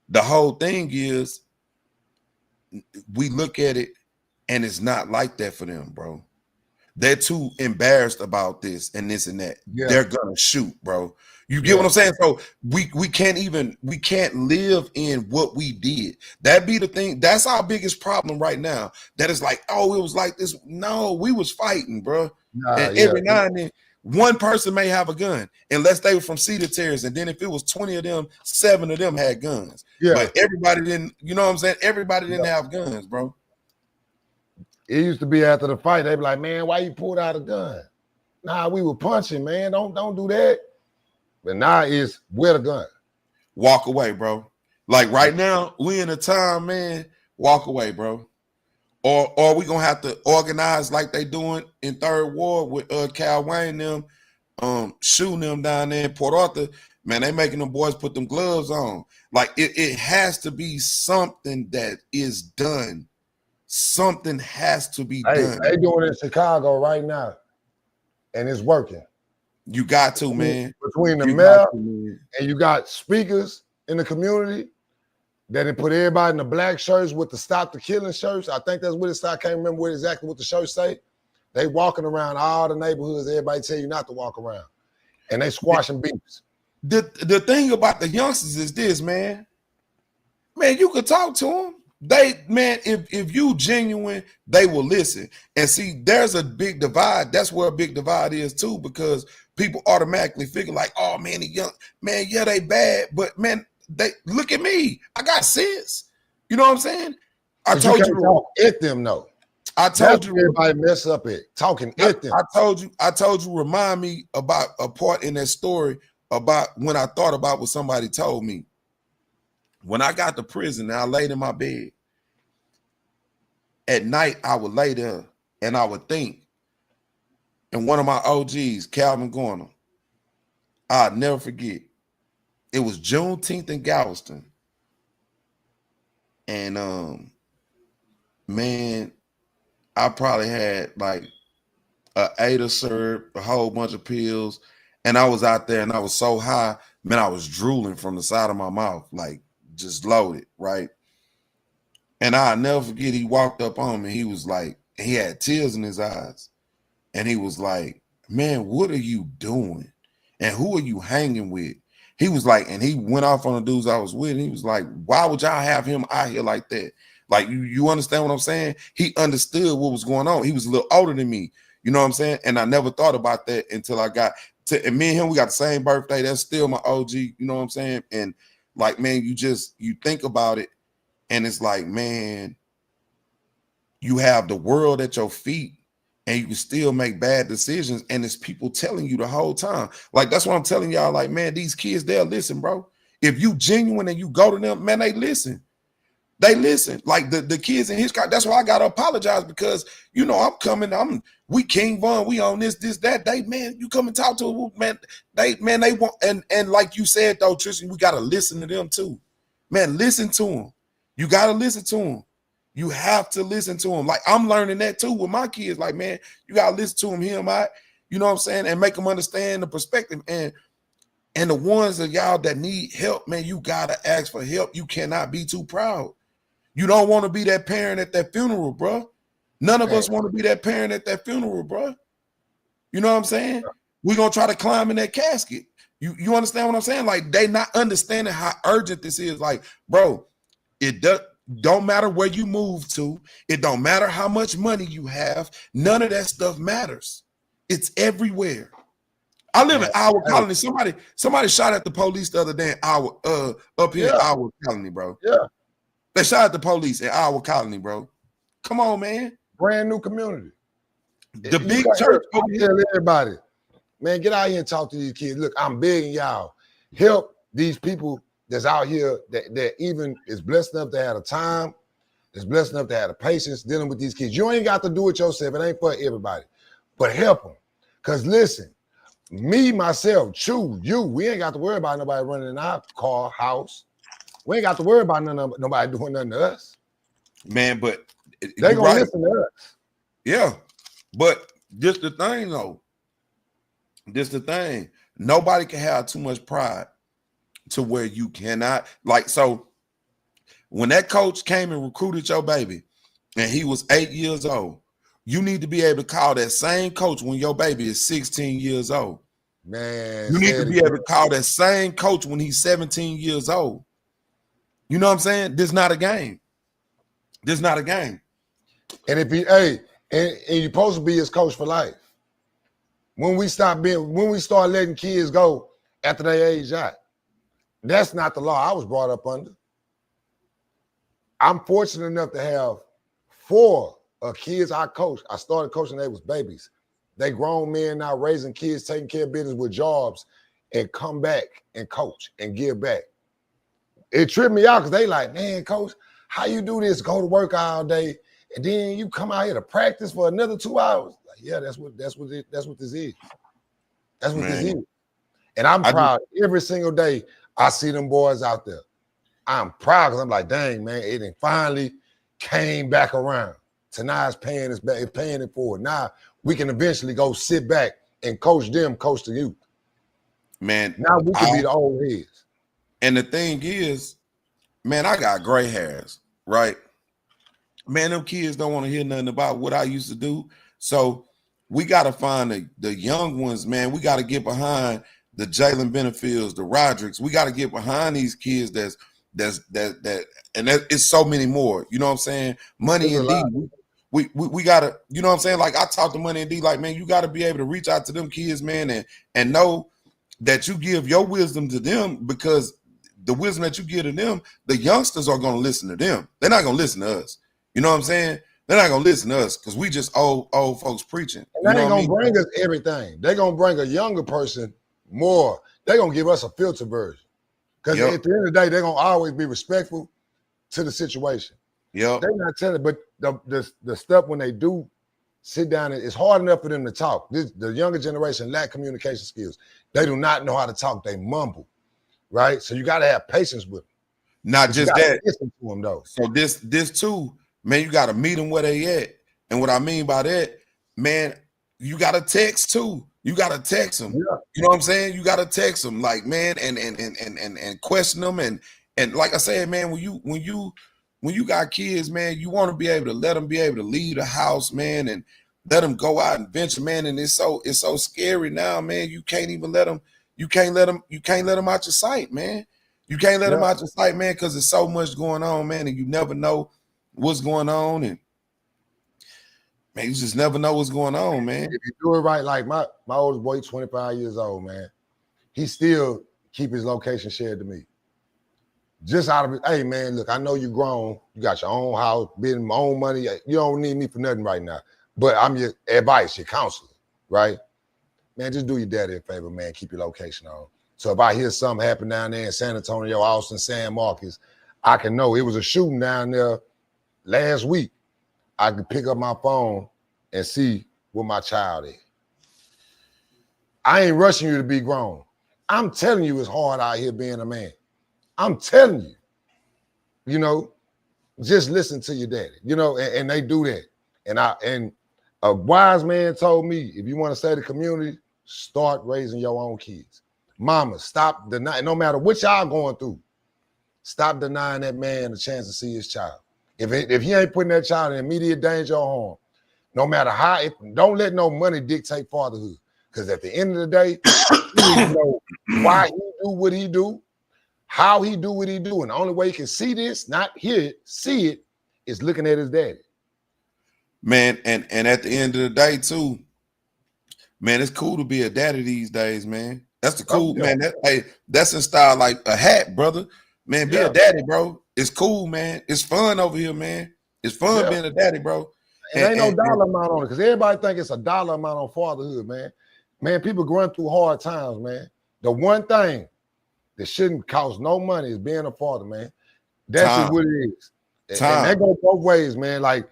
the whole thing is, we look at it and it's not like that for them, bro. They're too embarrassed about this and this and that. Yeah. They're gonna shoot, bro. You get what I'm saying? So we can't live in what we did. That be the thing. That's our biggest problem right now. That is like, oh, it was like this. No, we was fighting, bro. And every now and then, one person may have a gun, unless they were from Cedar Terrace. And then if it was 20 of them, 7 of them had guns. Yeah. But everybody didn't, you know what I'm saying? Everybody didn't have guns, bro. It used to be after the fight, they'd be like, man, why you pulled out a gun? Nah, we were punching, man. Don't do that. But now it's where the gun. Walk away, bro. Like right now, we in a time, man, walk away, bro. Or we gonna have to organize like they doing in Third Ward with Cal Wayne them, shooting them down there in Port Arthur. Man, they making them boys put them gloves on. Like it has to be something that is done. Something has to be done. They doing it in Chicago right now, and it's working. You got to, man. Between the mayor and you got speakers in the community that they put everybody in the black shirts with the Stop the Killing shirts. I think that's what it's. I can't remember exactly what the shirts say. They walking around all the neighborhoods. Everybody tell you not to walk around, and they squashing beefs. The thing about the youngsters is this, man. Man, you could talk to them. if you genuine, they will listen. And see, there's a big divide. That's where a big divide is too, because people automatically figure like, oh man, the young man, yeah, they bad, but man, they look at me. I got sense. You know what I'm saying? I But told you can't talk at them though. I told That's you where everybody mess up at talking at them. I told you, remind me about a part in that story about when I thought about what somebody told me. When I got to prison and I laid in my bed, at night I would lay there and I would think, and one of my OGs, Calvin Garner, I'll never forget. It was Juneteenth in Galveston. And man, I probably had like a 8 of syrup, a whole bunch of pills, and I was out there and I was so high, man, I was drooling from the side of my mouth, like just loaded, right? And I'll never forget, he walked up on me. He was like, he had tears in his eyes. And he was like, man, what are you doing? And who are you hanging with? He was like, and he went off on the dudes I was with. And he was like, why would y'all have him out here like that? Like, you understand what I'm saying? He understood what was going on. He was a little older than me. You know what I'm saying? And I never thought about that until I got to, and me and him, we got the same birthday. That's still my OG. You know what I'm saying? And like, man, you think about it. And it's like, man, you have the world at your feet and you can still make bad decisions. And it's people telling you the whole time. Like, that's what I'm telling y'all. Like, man, these kids, they'll listen, bro. If you genuine and you go to them, man, they listen. They listen. Like the kids in his car. That's why I gotta apologize, because you know we King Von, we on this, that. They, man, you come and talk to them, man. They want, and like you said though, Tristan, we gotta listen to them too. Man, listen to them. You gotta listen to them. You have to listen to them. Like, I'm learning that too with my kids. Like, man, you gotta listen to them, hear them out, you know what I'm saying, and make them understand the perspective. And the ones of y'all that need help, man, you gotta ask for help. You cannot be too proud. You don't want to be that parent at that funeral, bro. None of us want to be that parent at that funeral, bro. You know what I'm saying? We're gonna try to climb in that casket. You understand what I'm saying? Like, they not understanding how urgent this is. Like, bro, it don't matter where you move to. It don't matter how much money you have. None of that stuff matters. It's everywhere. I live in our colony. Somebody shot at the police the other day in our up here in our colony, bro. Yeah. They shot at the police in our colony, bro. Come on, man. Brand new community. The big church. Tell everybody, man, get out here and talk to these kids. Look, I'm begging y'all, help these people that's out here that even is blessed enough to have the time, is blessed enough to have the patience dealing with these kids. You ain't got to do it yourself. It ain't for everybody, but help them. Because listen, me, myself, you, we ain't got to worry about nobody running in our car, house. We ain't got to worry about nobody doing nothing to us. Man, but they gonna listen to us. Yeah. But just the thing though. This the thing. Nobody can have too much pride to where you cannot. Like, so when that coach came and recruited your baby and he was 8 years old, you need to be able to call that same coach when your baby is 16 years old. Man, you need to be able to call that same coach when he's 17 years old. You know what I'm saying? This is not a game. This is not a game. And if and you're supposed to be his coach for life. When we start letting kids go after they age out, that's not the law I was brought up under. I'm fortunate enough to have 4 kids I coached. I started coaching, they was babies. They grown men now raising kids, taking care of business with jobs, and come back and coach and give back. It tripped me out because they like, man, coach, how you do this? Go to work all day, and then you come out here to practice for another 2 hours. Like, yeah, that's what this is. That's what this is. And I'm proud every single day I see them boys out there. I'm proud because I'm like, dang, man, it finally came back around. Tonight's paying it forward. Now we can eventually go sit back and coach them, coach the youth. Man, now we can be the old heads. And the thing is, man, I got gray hairs, right? Man, them kids don't want to hear nothing about what I used to do. So we got to find the young ones, man. We got to get behind the Jalen Benefields, the Rodricks. We got to get behind these kids and that it's so many more. You know what I'm saying? Money There's a and lot. D. We gotta, you know what I'm saying? Like I talk to Money and D, like, man, you gotta be able to reach out to them kids, man, and know that you give your wisdom to them, because the wisdom that you give to them, the youngsters are gonna listen to them. They're not gonna listen to us. You know what I'm saying? They're not gonna listen to us because we just old folks preaching. And You they know ain't what I gonna mean? bring us everything. They're gonna bring a younger person more. They're gonna give us a filter version. Because Yep. at the end of the day, they're gonna always be respectful to the situation. Yep. They're not telling, but the stuff when they do sit down, it's hard enough for them to talk. The younger generation lack communication skills. They do not know how to talk. They mumble, right? So you got to have patience with them. Not But just you gotta that. listen to them though. So this too, man, you got to meet them where they at. And what I mean by that, man, you got to text too. You got to text them. Yeah. You know what I'm saying? You got to text them, like, man, and question them, and like I said, man, when you got kids, man, you want to be able to let them be able to leave the house, man, and let them go out and venture, man. And it's so scary now, man. You can't even let them. You can't let them out your sight, man. You can't let them out your sight, man, because there's so much going on, man, and you never know what's going on, and man, you just never know what's going on, man. If you do it right, like my oldest boy, 25 years old, man, he still keep his location shared to me. Just out of it, hey man, look, I know you grown, you got your own house, building my own money. You don't need me for nothing right now. But I'm your advice, your counselor, right? Man, just do your daddy a favor, man. Keep your location on. So if I hear something happen down there in San Antonio, Austin, San Marcos, I can know it was a shooting down there last week. I can pick up my phone and see where my child is. I ain't rushing you to be grown. I'm telling you it's hard out here being a man. I'm telling you, you know, just listen to your daddy, you know, and they do that. And a wise man told me, if you want to save the community, start raising your own kids. Mama, stop denying, no matter what y'all going through, stop denying that man the chance to see his child. If he ain't putting that child in immediate danger or harm, no matter how, don't let no money dictate fatherhood. Because at the end of the day, you need to know why he do what he do, how he do what he do. And the only way he can see this, not hear it, see it, is looking at his daddy. Man, and at the end of the day, too, man, it's cool to be a daddy these days, man. That's the cool, man. That's in style like a hat, brother. Man, be a daddy, bro. It's cool, man. It's fun over here, man. It's fun being a daddy, bro. And ain't no dollar amount on it, because everybody think it's a dollar amount on fatherhood, man. Man, people going through hard times, man. The one thing that shouldn't cost no money is being a father, man. That's just what it is. And that goes both ways, man. Like,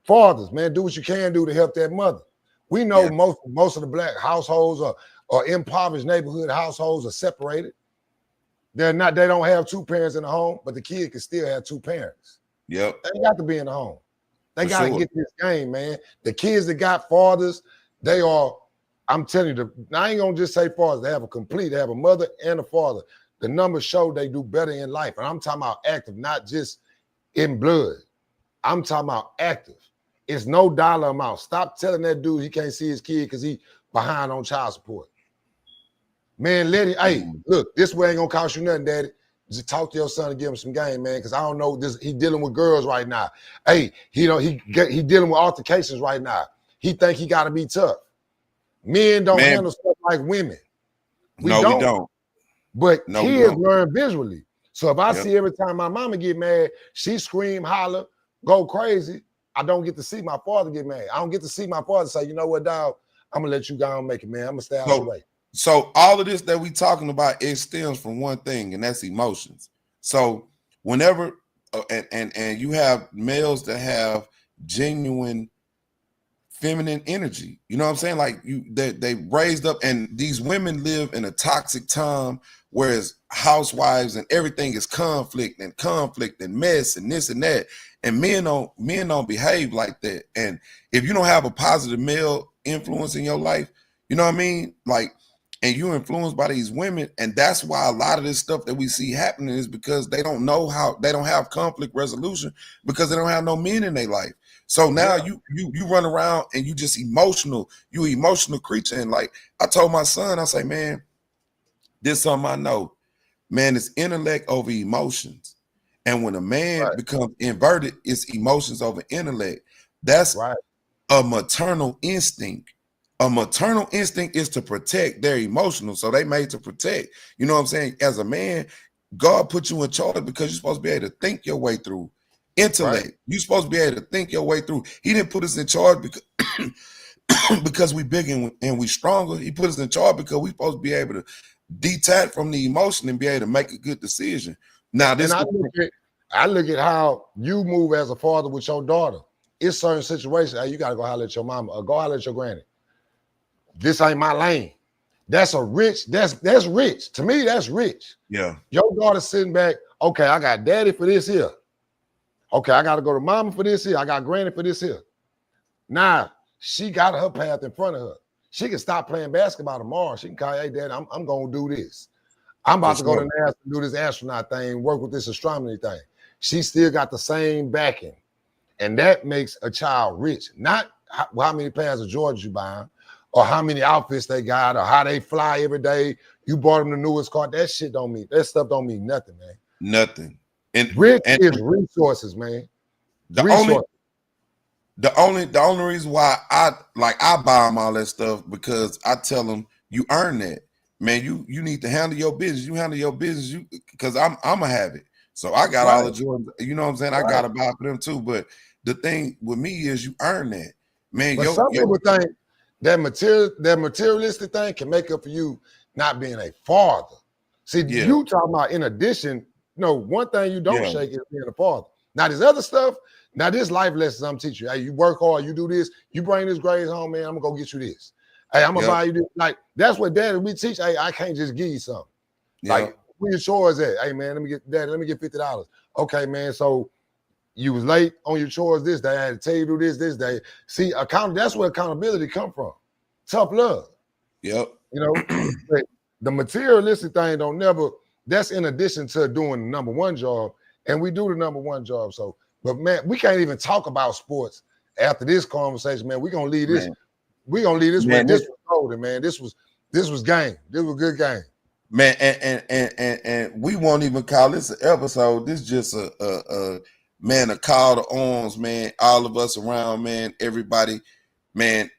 fathers, man, do what you can do to help that mother. We know most of the black households or impoverished neighborhood households are separated. They don't have two parents in the home, but the kid can still have two parents. Yep. They got to be in the home. They got to get this game, man. The kids that got fathers, they are, I'm telling you, I ain't gonna just say fathers, they have a mother and a father. The numbers show they do better in life. And I'm talking about active, not just in blood. I'm talking about active. It's no dollar amount. Stop telling that dude he can't see his kid because he behind on child support. Man, let him, hey, look, this way ain't gonna cost you nothing, daddy. Just talk to your son and give him some game, man, because I don't know this. He dealing with girls right now. Hey, he dealing with altercations right now. He think he gotta be tough. Men don't handle stuff like women. We don't. But kids learn visually. So if I see every time my mama get mad, she scream, holler, go crazy, I don't get to see my father get mad. I don't get to see my father say, you know what, dog, I'm gonna let you go and make it, man. I'm gonna stay out of the way. So all of this that we talking about, it stems from one thing, and that's emotions. So whenever and you have males that have genuine feminine energy, you know what I'm saying? Like they raised up, and these women live in a toxic time, whereas housewives and everything is conflict and mess and this and that. And men don't behave like that. And if you don't have a positive male influence in your life, you know what I mean? Like, and you're influenced by these women, and that's why a lot of this stuff that we see happening is because they don't know how, they don't have conflict resolution because they don't have no men in their life. So now you run around and you just emotional, you an emotional creature. And like I told my son, I say, man, this something I know. man, it's intellect over emotions. And when a man Right. becomes inverted, it's emotions over intellect. That's Right. a maternal instinct. A maternal instinct is to protect. They're emotional, so they made to protect. You know what I'm saying? As a man, God put you in charge because you're supposed to be able to think your way through intellect. Right. You're supposed to be able to think your way through. He didn't put us in charge because because we big and we stronger. He put us in charge because we supposed to be able to detach from the emotion and be able to make a good decision. Now, And this I look at how you move as a father with your daughter. It's certain situations. Hey, you gotta go holler at your mama or go holler at your granny. This ain't my lane. That's rich. That's rich. To me, that's rich. yeah, Your daughter sitting back. Okay, I got daddy for this here. Okay, I got to go to mama for this here. I got granny for this here. Now she got her path in front of her. She can stop playing basketball tomorrow. She can call, hey, dad, I'm gonna do this. I'm about to go to NASA and do this astronaut thing, work with this astronomy thing. She still got the same backing. And that makes a child rich. Not how many pairs of Jordans you buying, or how many outfits they got, or how they fly every day. You bought them the newest car. That stuff don't mean nothing, man. nothing. And Rich is resources, man. the only reason why I buy them all that stuff because I tell them you earn that. Man, you need to handle your business. You handle your business, because I'm gonna have it. So I got all the Jordans. You know what I'm saying? I gotta buy for them too. But the thing with me is you earn that, man. But some people think that materialistic thing can make up for you not being a father. See, you talking about in addition. No, one thing you don't shake is being a father. Now, this other stuff. Now, this life lessons I'm teaching you. Hey, you work hard. You do this. You bring this grades home, man. I'm gonna go get you this. Hey, I'm gonna buy you this. Like that's what daddy we teach. Hey, I can't just give you something. Like where your chores at? Hey, man, let me get $50. Okay, man. So you was late on your chores this day. I had to tell you to do this day. See, that's where accountability come from. Tough love. Yep. You know, the materialistic thing don't never. That's in addition to doing the number one job, and we do the number one job. So, but man, we can't even talk about sports after this conversation, man. We're gonna leave this. Man. We're gonna leave this way. This was golden, man. This was game. This was a good game. Man, and we won't even call this an episode. This is just a call to arms, man. All of us around, man, everybody, man,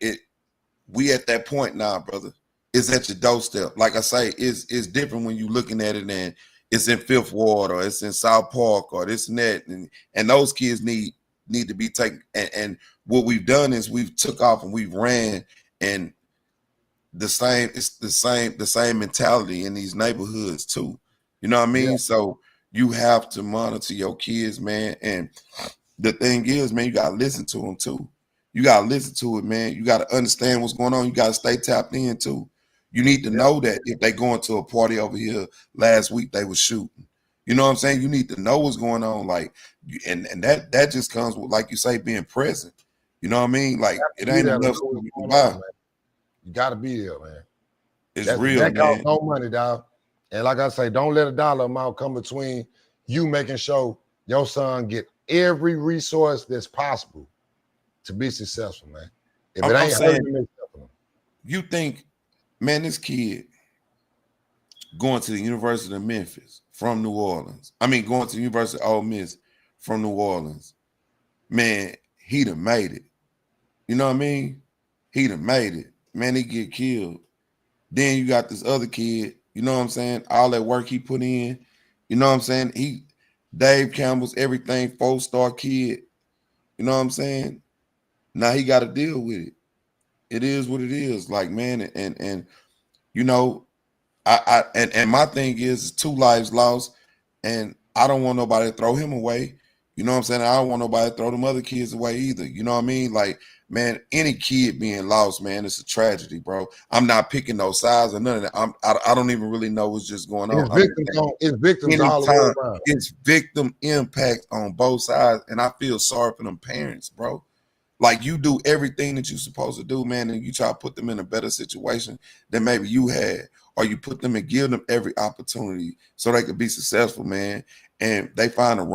we at that point now, brother. It's at your doorstep. Like I say, it's different when you're looking at it and it's in Fifth Ward or it's in South Park or this and that. And those kids need to be taken. And what we've done is we've took off and we've ran, and it's the same mentality in these neighborhoods too. You know what I mean? Yeah. So you have to monitor your kids, man. And the thing is, man, you gotta listen to them too. You gotta listen to it, man. You gotta understand what's going on. You gotta stay tapped in too. You need to know that if they going to a party over here last week, they was shooting. You know what I'm saying? You need to know what's going on. Like, and that just comes with, like you say, being present. You know what I mean? Like, it ain't enough you can buy. You gotta be there, man. It's real, that man. Costs no money, dog. And like I say, don't let a dollar amount come between you making sure your son get every resource that's possible to be successful, man. If it ain't saying, you think, man, this kid going to the University of Memphis from New Orleans. I mean, going to the University of Ole Miss from New Orleans. Man, he done made it. You know what I mean? He done made it. Man, he get killed. Then you got this other kid, you know what I'm saying? All that work he put in, you know what I'm saying? Dave Campbell's everything, 4-star kid. You know what I'm saying? Now he got to deal with it. It is what it is. Like, man, and you know, and my thing is 2 lives lost, and I don't want nobody to throw him away. You know what I'm saying? I don't want nobody to throw them other kids away either. You know what I mean? Like, man, any kid being lost, man, it's a tragedy, bro. I'm not picking no sides or none of that. I don't even really know what's just going on. It's victims all the way around. It's victim impact on both sides, and I feel sorry for them parents, bro. Like, you do everything that you're supposed to do, man, and you try to put them in a better situation than maybe you had, or you put them and give them every opportunity so they could be successful, man. And they find the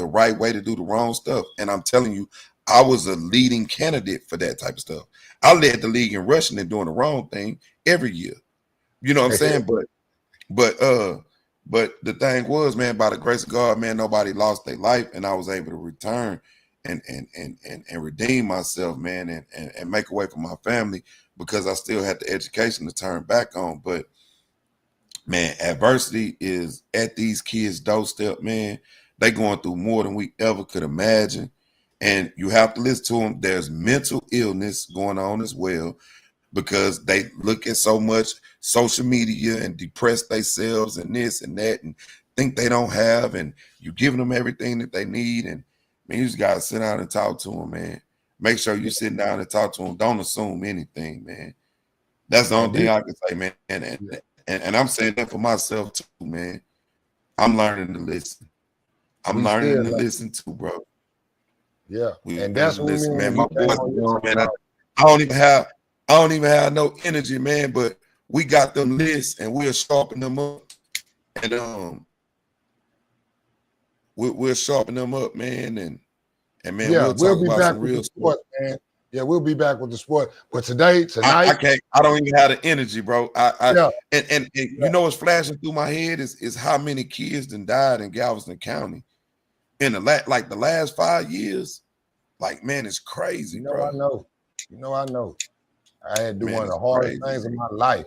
right way to do the wrong stuff. And I'm telling you, I was a leading candidate for that type of stuff. I led the league in rushing and doing the wrong thing every year. You know what I'm saying? But the thing was, man, by the grace of God, man, nobody lost their life, and I was able to return and redeem myself, man, and make a way for my family because I still had the education to turn back on. But man, adversity is at these kids' doorstep, man. They going through more than we ever could imagine. And you have to listen to them. There's mental illness going on as well because they look at so much social media and depress themselves and this and that and think they don't have, and you giving them everything that they need. And man, you just gotta sit down and talk to them, man. Make sure you sit down and talk to them. Don't assume anything, man. That's the only thing I can say, man. And I'm saying that for myself too, man. I'm learning to listen. I'm learning to listen too, bro. Yeah, and that's what we mean, man. My boys, man. I don't even have no energy, man. But we got them lists, and we'll sharpen them up, and we'll sharpen them up, man. And man, yeah, we'll be talk about back some with real the sport, man. Yeah, we'll be back with the sport. But tonight, I can't. I don't even have the energy, bro. Yeah. And you know what's flashing through my head is how many kids done died in Galveston County in the last 5 years. Like, man, it's crazy, bro. I know. I know. I had to do one of the crazy, hardest things in my life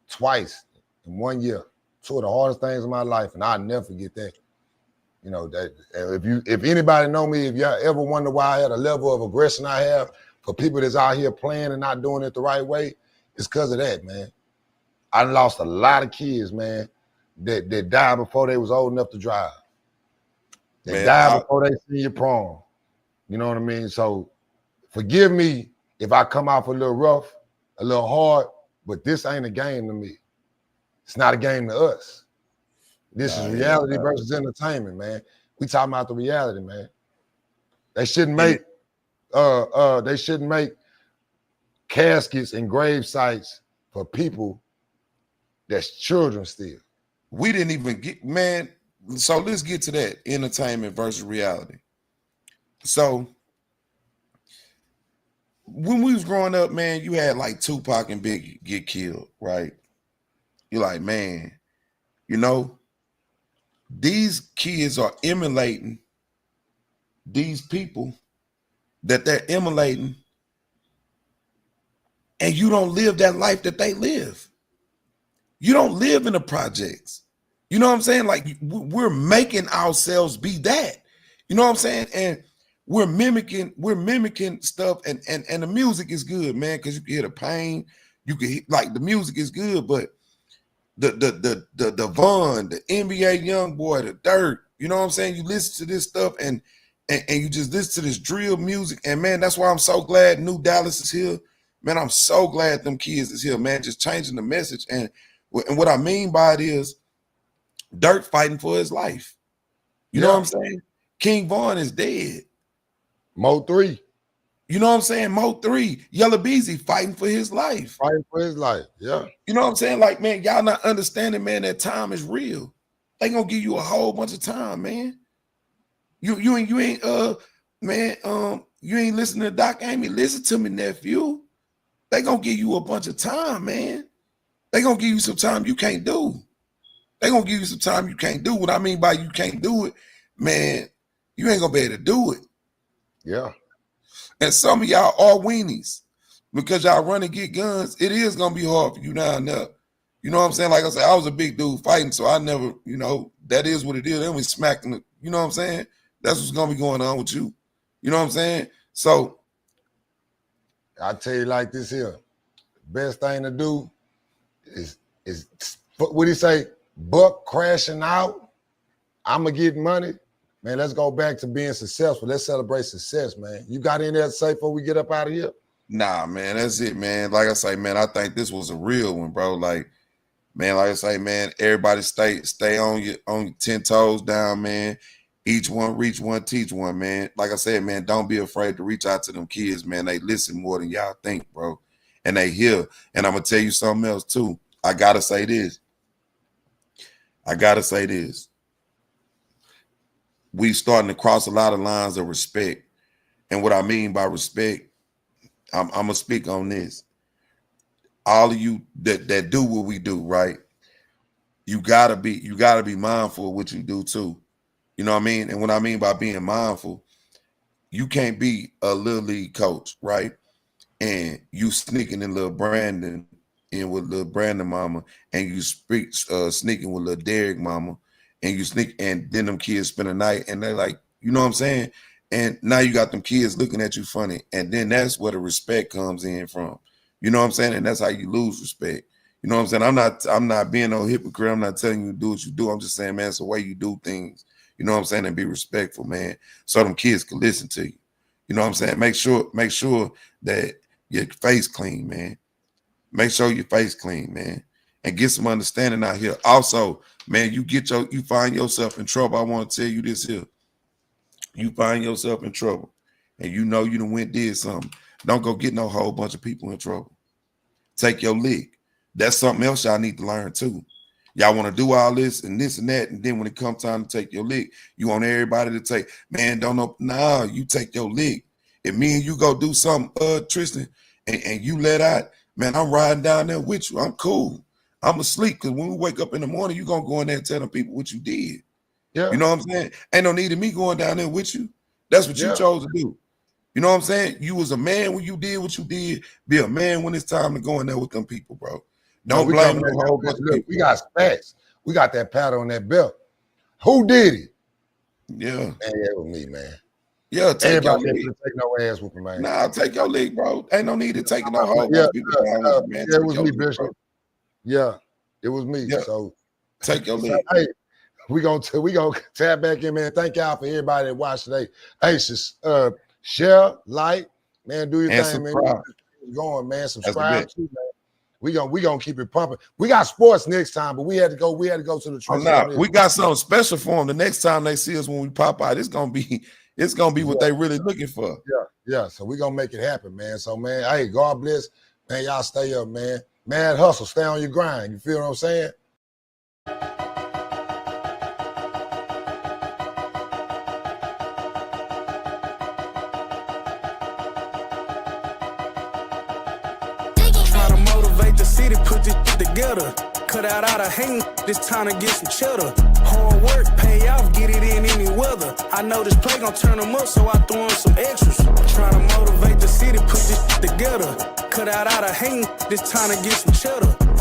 twice in 1 year. Two of the hardest things in my life, and I'll never forget that. You know, that if anybody know me, if y'all ever wonder why I had a level of aggression I have for people that's out here playing and not doing it the right way, it's because of that, man. I lost a lot of kids, man, that died before they was old enough to drive. They died before they senior prom. You know what I mean? So forgive me if I come off a little rough, a little hard, but this ain't a game to me. It's not a game to us. This is reality versus entertainment, man. We talking about the reality, man. They shouldn't make caskets and grave sites for people that's children still. We didn't even get, man. So let's get to that entertainment versus reality. So when we was growing up, man, you had like Tupac and Biggie get killed, right? You're like, man, you know, these kids are emulating these people that they're emulating, and you don't live that life that they live. You don't live in the projects. You know what I'm saying? Like, we're making ourselves be that. You know what I'm saying? And we're mimicking stuff, and the music is good, man, because you can hear the pain. You can hear, like, the music is good, but the Vaughn, the NBA Youngboy, the Dirt, you know what I'm saying? You listen to this stuff and you just listen to this drill music, and man, that's why I'm so glad New Dallas is here. Man, I'm so glad them kids is here, man, just changing the message. And what I mean by it is Dirt fighting for his life. You know what I'm saying? King Vaughn is dead. Mo 3. You know what I'm saying? Mo 3. Yella Beezy fighting for his life. Fighting for his life, yeah. You know what I'm saying? Like, man, y'all not understanding, man, that time is real. They gonna give you a whole bunch of time, man. You ain't listening to Doc Amy. Listen to me, nephew. They gonna give you a bunch of time, man. They gonna give you some time you can't do. They gonna give you some time you can't do. What I mean by you can't do it, man, you ain't gonna be able to do it. Yeah. And some of y'all are weenies because y'all run and get guns. It is gonna be hard for you down there. You know what I'm saying? Like I said, I was a big dude fighting, so I never, you know, that is what it is. Then we smacking it. You know what I'm saying? That's what's gonna be going on with you. You know what I'm saying? So I tell you like this here, best thing to do is what do you say? Buck crashing out. I'ma get money. Man, let's go back to being successful. Let's celebrate success, man. You got any there to say before we get up out of here? Nah, man, that's it, man. Like I say, man, I think this was a real one, bro. Like, man, like I say, man, everybody stay on your 10 toes down, man. Each one reach one, teach one, man. Like I said, man, don't be afraid to reach out to them kids, man. They listen more than y'all think, bro. And they hear. And I'm gonna tell you something else too. I gotta say this. We starting to cross a lot of lines of respect. And what I mean by respect, I'm gonna speak on this. All of you that do what we do, right? you gotta be mindful of what you do too. You know what I mean? And what I mean by being mindful, you can't be a little league coach, right? And you sneaking in little Brandon in with little Brandon mama, and you sneaking with little Derek mama, and you sneak, and then them kids spend a night, and they're like, you know what I'm saying? And now you got them kids looking at you funny, and then that's where the respect comes in from. You know what I'm saying? And that's how you lose respect. You know what I'm saying? I'm not being no hypocrite. I'm not telling you to do what you do. I'm just saying, man, it's the way you do things. You know what I'm saying? And be respectful, man, so them kids can listen to you. You know what I'm saying? Make sure that your face clean, man. Make sure your face clean, man, and get some understanding out here. Also, man, you find yourself in trouble. I want to tell you this here. You find yourself in trouble, and you know you done did something. Don't go get no whole bunch of people in trouble. Take your lick. That's something else y'all need to learn too. Y'all want to do all this and this and that, and then when it comes time to take your lick, you want everybody to take, man, don't know. Nah, you take your lick. If me and you go do something, Tristan, and you let out, man, I'm riding down there with you. I'm cool. I'm asleep, because when we wake up in the morning, you gonna go in there and tell them people what you did. Yeah. You know what I'm saying? Ain't no need of me going down there with you. That's what you chose to do. You know what I'm saying? You was a man when you did what you did. Be a man when it's time to go in there with them people, bro. Don't blame no whole bunch of people. We got stats. We got that pat on that belt. Who did it? Yeah. Man, that was me, man. Yeah, take your Everybody league. take no ass whooping, man. Nah, take your league, bro. Ain't no need to take no whole bunch of people down, man. Yeah, it was me, Bishop. Yeah, it was me. Yeah. So take your league. Hey, we gonna tap back in, man. Thank y'all for everybody that watched today. Hey, share, like, man, do your And thing, subscribe. man. Going, man. Subscribe too, man. We gonna keep it pumping. We got sports next time, but we had to go to the trip. We got something special for them. The next time they see us when we pop out, it's gonna be what they really looking for. Yeah. So we gonna make it happen, man. So, man, hey, God bless, man. Y'all stay up, man. Mad hustle, stay on your grind. You feel what I'm saying? City put this together. Cut out all the hating, this time to get some cheddar. Hard work, pay off, get it in any weather. I know this play gon' turn them up, so I throw in some extras. Try to motivate the city, put this together. Cut out all the hating, this time to get some cheddar.